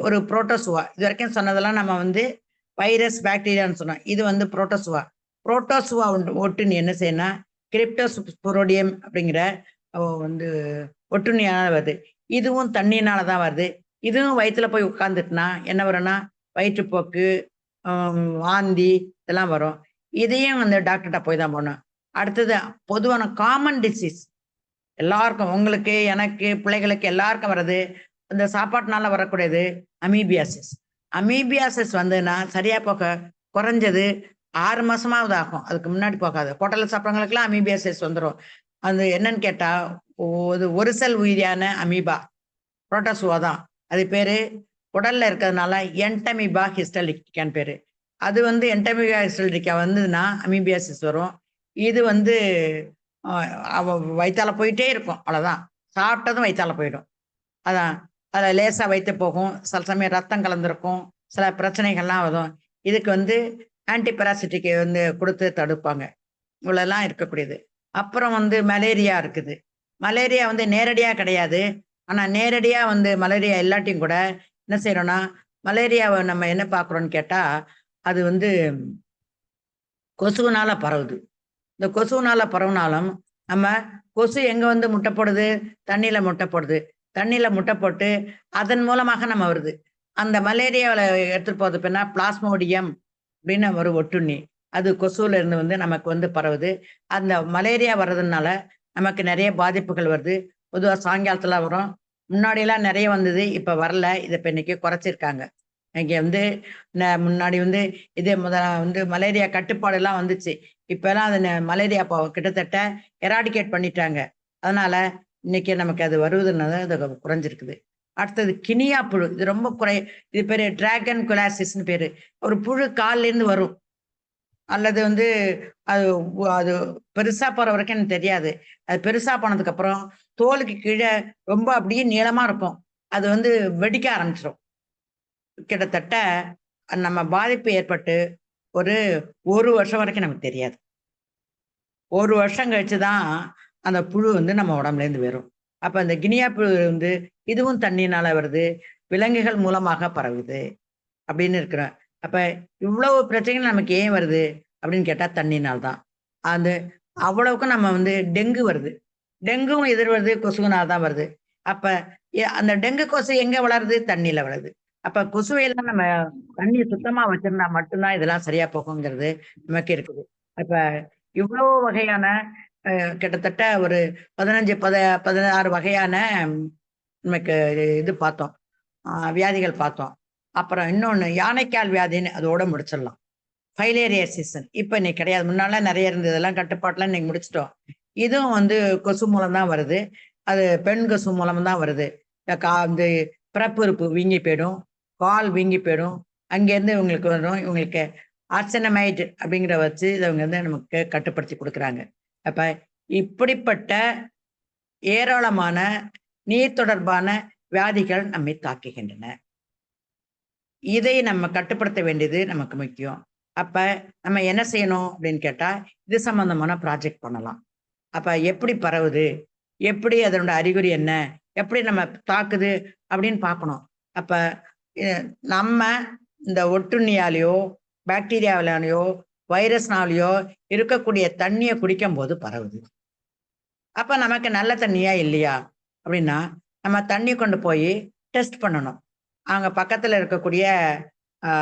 ஒரு புரோட்டோசுவா. இது வரைக்கும் சொன்னதெல்லாம் நம்ம வைரஸ், பாக்டீரியான்னு சொன்னோம். இது புரோட்டோசுவா ஒட்டுண்ணி என்ன செய்யணும், கிரிப்டோஸ்போரோடியம் அப்படிங்கிற ஒட்டுண்ணியால வருது. இதுவும் தண்ணியினால தான் வருது. இதுவும் வயிற்றுல போய் உட்கார்ந்துட்டுனா என்ன வரும்னா வயிற்றுப்போக்கு, வாந்தி இதெல்லாம் வரும். இதையும் டாக்டர்கிட்ட போய் தான் போகணும். அடுத்தது பொதுவான காமன் டிசீஸ் எல்லாருக்கும், உங்களுக்கு, எனக்கு, பிள்ளைகளுக்கு எல்லாருக்கும் வர்றது இந்த சாப்பாட்டுனால வரக்கூடியது அமீபியாசிஸ். அமீபியாசிஸ் சரியா போக குறைஞ்சது 6 மாசமாவது ஆகும். அதுக்கு முன்னாடி போகாது. ஹோட்டல்ல சாப்பிட்றவங்களுக்குலாம் அமீபியாசிஸ் வந்துடும். அது என்னன்னு கேட்டா ஒரு செல் உயிரியான அமீபா புரோட்டோசுவா தான். அது பேரு உடல்ல இருக்கிறதுனால என்டமீபா ஹிஸ்டலிக்கான்னு பேரு. அது என்டமீபா ஹிஸ்டலிக்கா வந்ததுன்னா அமீபியாசிஸ் வரும். இது வயிற்றால போயிட்டே இருக்கும், அவ்வளவுதான். சாப்பிட்டதும் வயிற்றால போயிடும். அதான் அதில் லேசா வயிற்று போகும், சில சமயம் ரத்தம் கலந்துருக்கும், சில பிரச்சனைகள்லாம் வரும். இதுக்கு ஆன்டிபெராசிட்டிக் கொடுத்து தடுப்பாங்க. இவ்வளோலாம் இருக்கக்கூடியது. அப்புறம் மலேரியா இருக்குது. மலேரியா நேரடியாக கிடையாது. ஆனால் நேரடியாக மலேரியா இல்லாட்டியும் கூட என்ன செய்யறோம்னா மலேரியாவை நம்ம என்ன பார்க்குறோன்னு கேட்டால் அது கொசுவினால பரவுது. இந்த கொசுவினால பரவுனாலும் நம்ம கொசு எங்க முட்டை போடுது, தண்ணியில முட்டை போடுது. தண்ணியில முட்டை போட்டு அதன் மூலமாக நம்ம வருது. அந்த மலேரியாவில் எடுத்துட்டு போறது பேர்னா பிளாஸ்மோடியம் அப்படின்னு ஒரு ஒட்டுண்ணி. அது கொசுல இருந்து நமக்கு பரவுது. அந்த மலேரியா வர்றதுனால நமக்கு நிறைய பாதிப்புகள் வருது. பொதுவா சாயங்காலத்துல வரும். முன்னாடியெல்லாம் நிறைய வந்தது. இப்ப வரல. இத இப்ப இன்னைக்கு குறைச்சிருக்காங்க. இங்க வந்து முன்னாடி வந்து மலேரியா கட்டுப்பாடுலாம் வந்துச்சு. இப்பலாம் அது மலேரியா கிட்டத்தட்ட எராடிகேட் பண்ணிட்டாங்க. அதனால இன்னைக்கு நமக்கு அது வருவதுனால அது குறைஞ்சிருக்குது. அடுத்தது கினியா புழு. இது ரொம்ப இது பேரு டிராகன் குலாசிஸ்ன்னு பேரு. ஒரு புழு கால்லேருந்து வரும். அல்லது வந்து அது அது பெருசா போற வரைக்கும் எனக்கு தெரியாது. அது பெருசா போனதுக்கப்புறம் தோலுக்கு கீழ ரொம்ப அப்படியே நீளமா இருக்கும். அது வந்து வெடிக்க ஆரம்பிச்சுரும். கிட்டத்தட்ட நம்ம பாதிப்பு ஏற்பட்டு ஒரு 1 வருஷம் வரைக்கும் நமக்கு தெரியாது. 1 வருஷம் கழிச்சு தான் அந்த புழு வந்து நம்ம உடம்புலேருந்து வரும். அப்ப அந்த கினியா புழு வந்து இதுவும் தண்ணீனால வருது. விலங்குகள் மூலமாக பரவுது அப்படின்னு இருக்கிறோம். அப்ப இவ்வளவு பிரச்சனைகள் நமக்கு ஏன் வருது அப்படின்னு கேட்டா தண்ணீனால் தான். அது அவ்வளவுக்கும் நம்ம வந்து டெங்கு வருது. டெங்குவும் எதிர் வருது, கொசுவினால தான் வருது. அப்ப அந்த டெங்கு கொசு எங்க வளருது? தண்ணீல வளருது. அப்ப கொசுவையெல்லாம் நம்ம தண்ணீய சுத்தமா வச்சிருந்தா மட்டும் தான் இதெல்லாம் சரியா போகுங்கிறது நமக்கு இருக்குது. அப்ப இவ்ளோ வகையான கிட்டத்தட்ட ஒரு 15, 16 வகையான நமக்கு இது பார்த்தோம். வியாதிகள் பார்த்தோம். அப்புறம் இன்னொன்னு யானைக்கால் வியாதின்னு அதோட முடிச்சிடலாம். ஃபைலேரியாசிஸ் இப்ப இன்னைக்கு கிடையாது. முன்னாலாம் நெறைய இருந்தது. இதெல்லாம் கட்டுப்பாட்டுலாம் இன்னைக்கு முடிச்சுட்டோம். இதுவும் வந்து கொசு மூலம் தான் வருது. அது பெண் கொசு மூலம் தான் வருது. வந்து பிறப்புறுப்பு வீங்கி போயிடும். கால் வீங்கி போயிடும். அங்கேருந்து இவங்களுக்கு வரும். இவங்களுக்கு ஆர்சனமைட் அப்படிங்கிற வச்சு இவங்க வந்து நமக்கு கட்டுப்படுத்தி குடுக்குறாங்க. அப்ப இப்படிப்பட்ட ஏராளமான நீர் தொடர்பான வியாதிகள் நம்மை தாக்குகின்றன. இதை நம்ம கட்டுப்படுத்த வேண்டியது நமக்கு முக்கியம். அப்ப நம்ம என்ன செய்யணும் அப்படின்னு கேட்டா, இது சம்பந்தமான ப்ராஜெக்ட் பண்ணலாம். அப்ப எப்படி பரவுது? எப்படி அதனோட அறிகுறி என்ன? எப்படி நம்ம தாக்குது? அப்படின்னு பார்க்கணும். அப்ப எ நம்ம இந்த ஒட்டுண்ணியாலயோ, பாக்டீரியாவினாலயோ, வைரஸ்னாலயோ இருக்கக்கூடிய தண்ணிய குடிக்கும்போது பரவுது. அப்ப நமக்கு நல்ல தண்ணியா இல்லையா? அப்படின்னா, நம்ம தண்ணி கொண்டு போய் டெஸ்ட் பண்ணணும். அங்க பக்கத்துல இருக்கக்கூடிய அ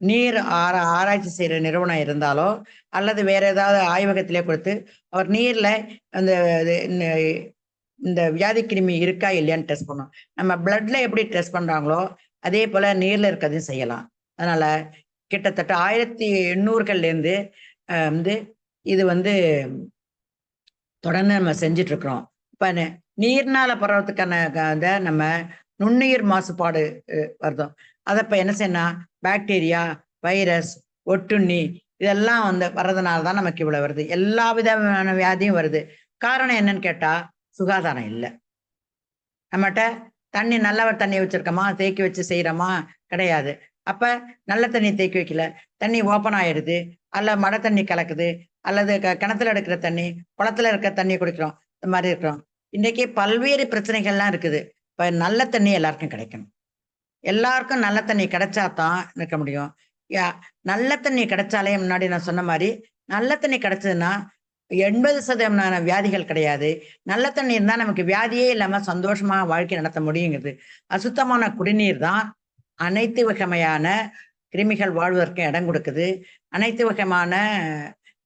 நீர் ஆராய்ச்சி செய்ற நிறுவனம் இருந்தாலோ, அல்லது வேற ஏதாவது ஆய்வகத்திலே கொடுத்து, அவர் நீர்ல அந்த இது இந்த வியாதி கிருமி இருக்கா இல்லையான்னு டெஸ்ட் பண்ணணும். நம்ம பிளட்ல எப்படி டெஸ்ட் பண்றாங்களோ, அதே போல நீர்ல இருக்கிறதையும் செய்யலாம். அதனால கிட்டத்தட்ட 1800கள்லேருந்து வந்து இது வந்து தொடர்ந்து நம்ம செஞ்சுட்டு இருக்கிறோம். இப்ப நீர்னால பரவறதுக்கான இத நம்ம நுண்ணுயிர் மாசுபாடு வருதோம். அத இப்ப என்ன செய்யணும், பாக்டீரியா, வைரஸ், ஒட்டுண்ணி இதெல்லாம் வந்து வர்றதுனால தான் நமக்கு இவ்வளவு வருது. எல்லா விதமான வியாதியும் வருது. காரணம் என்னன்னு கேட்டா, சுகாதாரம் இல்ல. நம்மட்ட நல்ல தண்ணி வச்சிருக்கோமா? தேக்கி வச்சு செய்றோமா? கிடையாது. அப்ப நல்ல தண்ணி தேக்கி வைக்கல. தண்ணி ஓப்பன் ஆயிடுது. அல்ல மழை தண்ணி கலக்குது. அல்லது கிணத்துல எடுக்கிற தண்ணி, குளத்துல இருக்க தண்ணி குடிக்கிறோம். இந்த மாரி இருக்கிறோம். இன்னைக்கு பல்வேறு பிரச்சனைகள்லாம் இருக்குது. இப்ப நல்ல தண்ணி எல்லாருக்கும் கிடைக்கணும். எல்லாருக்கும் நல்ல தண்ணி கிடைச்சா தான் இருக்க முடியும். யா நல்ல தண்ணி கிடைச்சாலே முன்னாடி நான் சொன்ன மாரி, நல்ல தண்ணி கிடைச்சதுன்னா 80% வியாதிகள் கிடையாது. நல்ல தண்ணி இருந்தா நமக்கு வியாதியே இல்லாம சந்தோஷமா வாழ்க்கை நடத்த முடியுங்கிறது. அசுத்தமான குடிநீர் தான் அனைத்து வகைமையான கிருமிகள் வாழ்வதற்கு இடம் கொடுக்குது. அனைத்து வகையான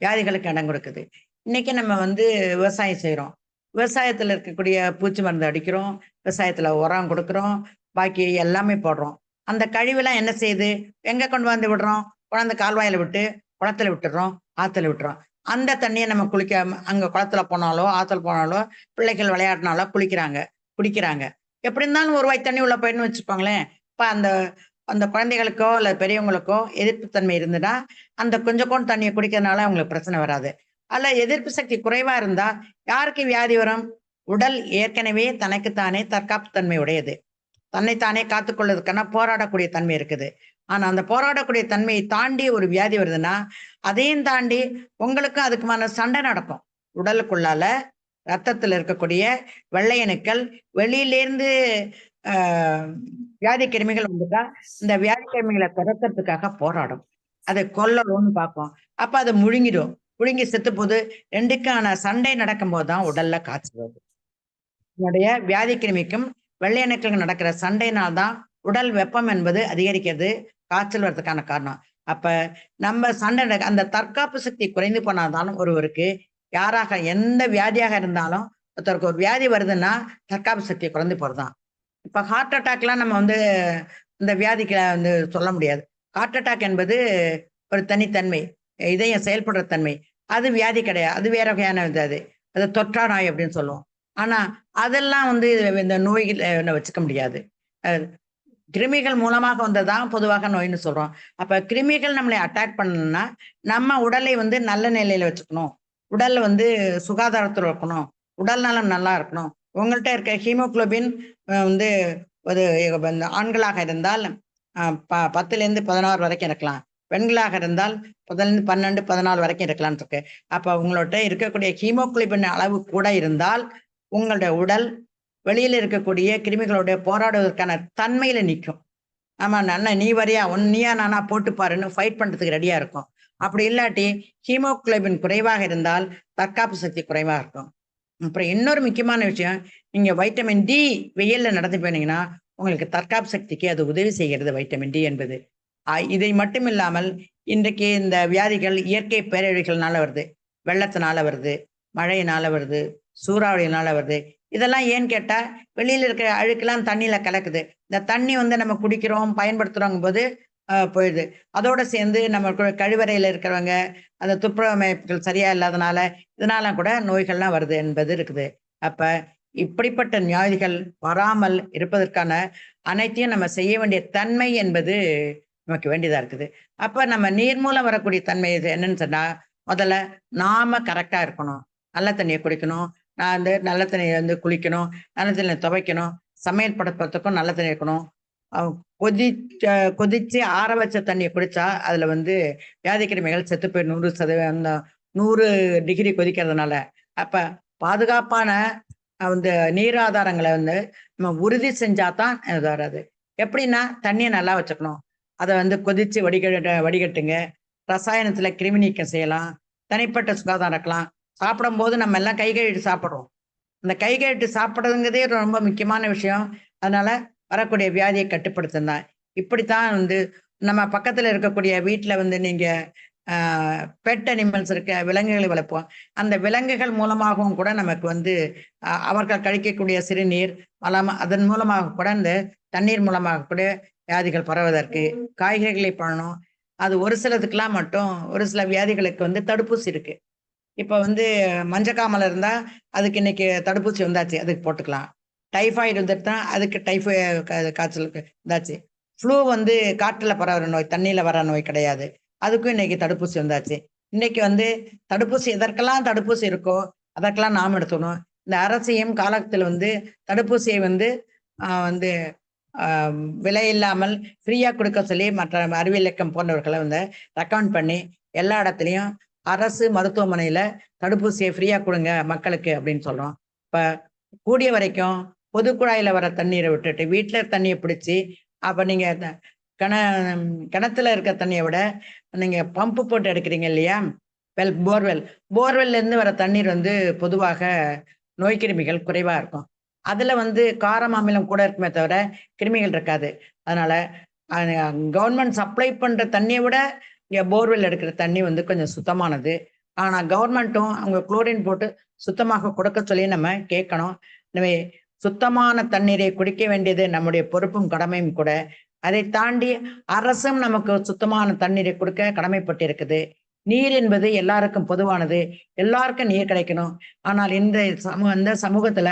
வியாதிகளுக்கு இடம் கொடுக்குது. இன்னைக்கு நம்ம வந்து விவசாயம் செய்றோம். விவசாயத்துல இருக்கக்கூடிய பூச்சி மருந்து அடிக்கிறோம். விவசாயத்துல உரம் கொடுக்குறோம். பாக்கி எல்லாமே போடுறோம். அந்த கழிவெல்லாம் என்ன செய்யுது? எங்க கொண்டு வந்து விடுறோம்? கொண்டாந்து கால்வாயில விட்டு, குளத்துல விட்டுடுறோம், ஆத்துல விட்டுறோம். அந்த தண்ணிய நம்ம அங்க குளத்துல போனாலோ, ஆத்துல போனாலோ, பிள்ளைகள் விளையாடினாலோ குளிக்கிறாங்க, குடிக்கிறாங்க. எப்படி இருந்தாலும் ஒரு வாய் தண்ணி உள்ள போயிடும்னு வச்சுக்கோங்களேன். இப்ப அந்த அந்த குழந்தைகளுக்கோ, இல்ல பெரியவங்களுக்கோ எதிர்ப்பு தன்மை இருந்துன்னா, அந்த கொஞ்சம் தண்ணிய குடிக்கிறதுனால அவங்களுக்கு பிரச்சனை வராது. அதுல எதிர்ப்பு சக்தி குறைவா இருந்தா, யாருக்கு வியாதி வரும்? உடல் ஏற்கனவே தனக்குத்தானே தற்காப்பு தன்மை உடையது. தன்னைத்தானே காத்துக்கொள்வதற்கான போராடக்கூடிய தன்மை இருக்குது. ஆனா அந்த போராடக்கூடிய தன்மையை தாண்டி ஒரு வியாதி வருதுன்னா, அதையும் தாண்டி உங்களுக்கும் அதுக்குமான சண்டை நடக்கும். உடலுக்குள்ளால ரத்தத்துல இருக்கக்கூடிய வெள்ளை அணுக்கள் வெளியிலேருந்து அ வியாதி கிருமிகள் வந்துட்டா, இந்த வியாதி கிருமிகள துரத்துறதுக்காக போராடும். அதை கொல்லணும்னு பார்க்கும். அப்ப அத முழுங்கிடும். முழுங்கி செத்துப்போது 2க்கான சண்டை நடக்கும்போது தான் உடல்ல காய்ச்சல் வருது. என்னுடைய வியாதி கிருமிக்கும் வெள்ளை அணுக்களுக்கும் நடக்கிற சண்டையினால் தான் உடல் வெப்பம் என்பது அதிகரிக்கிறது, காய்ச்சல் வர்றதுக்கான காரணம். அப்ப நம்ம சண்டை அந்த தற்காப்பு சக்தி குறைந்து போனால்தான் ஒருவருக்கு யாராக எந்த வியாதியாக இருந்தாலும் ஒருத்தருக்கு ஒரு வியாதி வருதுன்னா தற்காப்பு சக்தி குறைந்து போறதுதான். இப்ப ஹார்ட் அட்டாக்லாம் நம்ம வந்து இந்த வியாதிக்கு வந்து சொல்ல முடியாது. ஹார்ட் அட்டாக் என்பது ஒரு தனித்தன்மை, இதயம் செயல்படுற தன்மை. அது வியாதி கிடையாது. அது வேற வகையான இது அது. அது தொற்றா நோய் அப்படின்னு சொல்லுவோம். ஆனா அதெல்லாம் வந்து இந்த நோய்கள் வச்சுக்க முடியாது. அ கிருமிகள் மூலமாக வந்ததுதான் பொதுவாக நோய்ன்னு சொல்றோம். அப்ப கிருமிகள் நம்மளை அட்டாக் பண்ணணும்னா, நம்ம உடலை வந்து நல்ல நிலையில வச்சுக்கணும். உடல் வந்து சுகாதாரத்துல இருக்கணும். உடல் நலம் நல்லா இருக்கணும். உங்கள்ட்ட இருக்க ஹீமோகுளோபின் வந்து ஒரு இந்த ஆண்களாக இருந்தால் அ ப 10லேருந்து 16 வரைக்கும் இருக்கலாம். பெண்களாக இருந்தால் 10லேருந்து 12, 14 வரைக்கும் இருக்கலாம்னு இருக்கு. அப்ப உங்கள்ட்ட இருக்கக்கூடிய ஹீமோகுளோபின் அளவு கூட இருந்தால், உங்களுடைய உடல் வெளியில இருக்கக்கூடிய கிருமிகளோட போராடுவதற்கான தன்மையில நிக்கும். ஆமா, "அண்ணா நீ வரியா? நீயா நானா போட்டு பாருன்னு" ஃபைட் பண்றதுக்கு ரெடியா இருக்கும். அப்படி இல்லாட்டி ஹீமோகுளோபின் குறைவாக இருந்தால் தற்காப்பு சக்தி குறைவா இருக்கும். அப்புறம் இன்னொரு முக்கியமான விஷயம், நீங்க வைட்டமின் டி வெயில்ல நடந்து போனீங்கன்னா, உங்களுக்கு தற்காப்பு சக்திக்கு அது உதவி செய்கிறது வைட்டமின் டி என்பது. இதை மட்டும் இல்லாமல், இன்றைக்கு இந்த வியாதிகள் இயற்கை பேரழிவுகள்னால வருது. வெள்ளத்தினால வருது, மழையினால வருது, சூறாவளியினால வருது. இதெல்லாம் ஏன்னு கேட்டா, வெளியில இருக்கிற அழுக்கெல்லாம் தண்ணீல கலக்குது. இந்த தண்ணி வந்து நம்ம குடிக்கிறோம், பயன்படுத்துறோங்கும்போது போயிடுது. அதோட சேர்ந்து நம்ம கழிவறையில இருக்கிறவங்க, அந்த துப்புரவு அமைப்புகள் சரியா இல்லாதனால, இதனால கூட நோய்கள்லாம் வருது என்பது இருக்குது. அப்ப இப்படிப்பட்ட வியாதிகள் வராமல் இருப்பதற்கான அனைத்தையும் நம்ம செய்ய வேண்டிய தன்மை என்பது நமக்கு வேண்டியதா இருக்குது. அப்ப நம்ம நீர் மூலம் வரக்கூடிய தன்மை இது என்னன்னு சொன்னா, முதல்ல நாம கரெக்ட்டா இருக்கணும். நல்ல தண்ணீய குடிக்கணும். நான் வந்து நல்ல தண்ணீல வந்து குளிக்கணும். நல்ல தண்ணீல துவைக்கணும். சமையல் படுத்துறதுக்கும் நல்ல தண்ணீ இருக்கணும். அ கொதிச்ச கொதிச்சு ஆற வச்ச தண்ணீய குடிச்சா, அதுல வந்து வியாதி கிருமிகள் செத்து போயிடும் 100% 100 டிகிரி கொதிக்கிறதுனால. அப்ப பாதுகாப்பான அந்த நீர் ஆதாரங்கள வந்து நம்ம உறுதி செஞ்சா தான் இது வராது. எப்படின்னா, தண்ணீய நல்லா வச்சுக்கணும். அத வந்து கொதிச்சு வடிகட்டுங்க. ரசாயனத்தில கிருமி நீக்கம் செய்யலாம். தனிப்பட்ட சுகாதாரம் இருக்கலாம். சாப்பிடும்போது நம்ம எல்லாம் கை கழுவிட்டு சாப்பிடுறோம். அந்த கை கழுவிட்டு சாப்பிடுறதுங்கிறதே ரொம்ப முக்கியமான விஷயம். அதனால வரக்கூடிய வியாதிய கட்டுப்படுத்தும் தான். இப்படித்தான் வந்து நம்ம பக்கத்துல இருக்கக்கூடிய வீட்ல வந்து நீங்க அ பெட் அனிமல்ஸ் இருக்க விலங்குகளை வளர்ப்போம். அந்த விலங்குகள் மூலமாகவும் கூட நமக்கு வந்து அவர்கள் கழிக்கக்கூடிய சிறுநீர், மலம் அதன் மூலமாக கூட இந்த தண்ணீர் மூலமாக கூட வியாதிகள் பரவுவதற்கு காய்கறிகளை பண்ணணும். அது ஒரு சிலதுக்கெல்லாம் மட்டும் ஒரு சில வியாதிகளுக்கு வந்து தடுப்பூசி இருக்கு. இப்ப வந்து மஞ்சக்காமாலை இருந்தா, அதுக்கு இன்னைக்கு தடுப்பூசி வந்தாச்சு. அதுக்கு போட்டுக்கலாம். டைபாய்டு வந்துட்டுனா, அதுக்கு காய்ச்சலுக்கு வந்தாச்சு. ஃப்ளூ வந்து காற்றுல பரவுற நோய், தண்ணீல வர நோய் கிடையாது. அதுக்கும் இன்னைக்கு தடுப்பூசி வந்தாச்சு. இன்னைக்கு வந்து தடுப்பூசி எதற்கெல்லாம் தடுப்பூசி இருக்கோ, அதற்கெல்லாம் நாம எடுத்துக்கணும். இந்த அரசியும் காலத்துல வந்து தடுப்பூசியை வந்து வந்து அ விலை இல்லாமல் ஃப்ரீயா குடுக்க சொல்லி மற்ற அறிவியல் இயக்கம் போன்றவர்கள வந்து ரெக்கமெண்ட் பண்ணி, எல்லா இடத்துலயும் அரசு மருத்துவமனையில தடுப்பூசிய ஃப்ரீயா குடுங்க மக்களுக்கு அப்படின்னு சொல்றோம். இப்ப கூடிய வரைக்கும் பொது குழாயில வர தண்ணீர விட்டுட்டு, வீட்ல தண்ணிய பிடிச்சு, அப்ப நீங்க கெண கிணத்துல இருக்க தண்ணிய விட, நீங்க பம்பு போட்டு எடுக்கிறீங்க இல்லையா? போர்வெல். போர்வெல்ல இருந்து வர தண்ணீர் வந்து பொதுவாக நோய் கிருமிகள் குறைவா இருக்கும். அதுல வந்து காரம், அமிலம் கூட இருக்குமே தவிர, கிருமிகள் இருக்காது. அதனால அ கவர்ன்மெண்ட் சப்ளை பண்ற தண்ணிய விட, இங்க போர்வெல் எடுக்கிற தண்ணி வந்து கொஞ்சம் சுத்தமானது. ஆனா கவர்மெண்ட்டும் அவங்க குளோரின் போட்டு சுத்தமாக கொடுக்க சொல்லி நம்ம கேட்கணும். எனவே சுத்தமான தண்ணீரை குடிக்க வேண்டியது நம்முடைய பொறுப்பும், கடமையும் கூட. அதை தாண்டி அரசும் நமக்கு சுத்தமான தண்ணீரை கொடுக்க கடமைப்பட்டிருக்குது. நீர் என்பது எல்லாருக்கும் பொதுவானது. எல்லாருக்கும் நீர் கிடைக்கணும். ஆனால் இந்த சமூகத்துல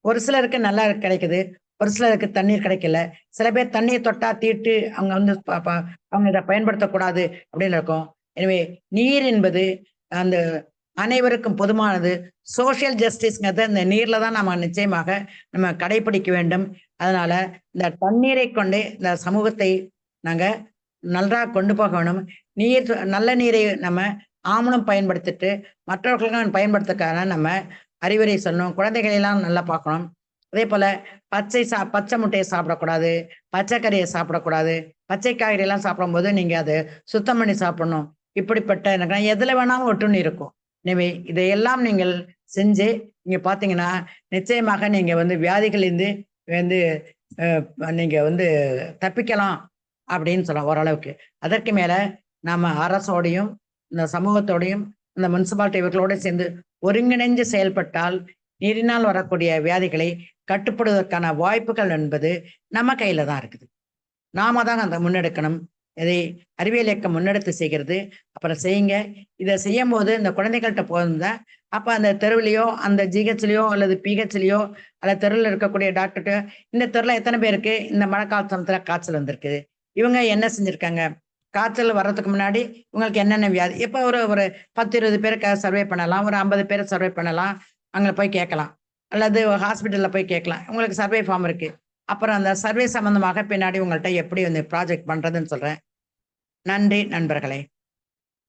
ஒரு சிலருக்கு நல்லா கிடைக்குது. ஒரு சிலருக்கு தண்ணீர் கிடைக்கல. சில பேர் தண்ணீர் தொட்டா தீட்டு அவங்க வந்து ப ப அவங்க இத பயன்படுத்தக்கூடாது அப்படின்னு இருக்கும். எனவே நீர் என்பது அந்த அனைவருக்கும் பொதுவானது. சோசியல் ஜஸ்டிஸ்ங்கிறத இந்த நீர்ல தான் நம்ம நிச்சயமாக நம்ம கடைபிடிக்க வேண்டும். அதனால இந்த தண்ணீரை கொண்டே இந்த சமூகத்தை நாங்க நன்றாக கொண்டு போக வேணும். நல்ல நீரை நம்ம நாமளும் பயன்படுத்திட்டு, மற்றவர்களுக்கும் பயன்படுத்துறதுக்கான நம்ம அறிவுரை சொல்லணும். குழந்தைகளை எல்லாம் நல்லா பார்க்கணும். அதேபோல பச்சை முட்டைய சாப்பிடக்கூடாது. பச்சை கறிய சாப்பிடக்கூடாது. பச்சை காய்கறி எல்லாம் சாப்பிடும்போது நீங்க அத சுத்தம் பண்ணி சாப்பிடணும். இப்படிப்பட்ட எதுல வேணாலும் ஒட்டுண்ணி இருக்கும். எனவே இதையெல்லாம் நீங்கள் செஞ்சு நீங்க பார்த்தீங்கன்னா, நிச்சயமாக நீங்க வந்து வியாதிகளிலிருந்து வந்து நீங்க வந்து தப்பிக்கலாம் அப்படின்னு சொல்லலாம் ஓரளவுக்கு. அதற்கு மேல நாம அரசோடையும், இந்த சமூகத்தோடையும் அந்த முனிசிபாலிட்டி இவர்களோட சேர்ந்து ஒருங்கிணைந்து செயல்பட்டால் நீரினால் வரக்கூடிய வியாதிகளை கட்டுப்படுவதற்கான வாய்ப்புகள் என்பது நம்ம கையில தான் இருக்குது. நாம தான் அந்த முன்னெடுக்கணும். இதை அறிவியல் இயக்கம் முன்னெடுத்து செய்கிறது. அப்புறம் செய்யுங்க. இதை செய்யும் போது இந்த குழந்தைகள்கிட்ட போயிருந்தா அப்ப அந்த தெருவிலையோ அந்த ஜிஹெச்லயோ அல்லது பிஹெச்லயோ அல்லது தெருவில் இருக்கக்கூடிய டாக்டர்கிட்ட இந்த தெருல எத்தனை பேருக்கு இந்த மழை காலத்துல காய்ச்சல் வந்திருக்கு, இவங்க என்ன செஞ்சிருக்காங்க, காய்ச்சல் வர்றதுக்கு முன்னாடி இவங்களுக்கு என்னென்ன வியாதி, இப்போ ஒரு ஒரு 10-20 பேருக்கு சர்வே பண்ணலாம், ஒரு 50 பேரை சர்வே பண்ணலாம், அங்கே போய் கேட்கலாம், அல்லது ஹாஸ்பிட்டலில் போய் கேட்கலாம். உங்களுக்கு சர்வே ஃபார்ம் இருக்கு. அப்புறம் அந்த சர்வே சம்பந்தமாக பின்னாடி உங்கள்கிட்ட எப்படி வந்து ப்ராஜெக்ட் பண்றதுன்னு சொல்றேன். நன்றி நண்பர்களே.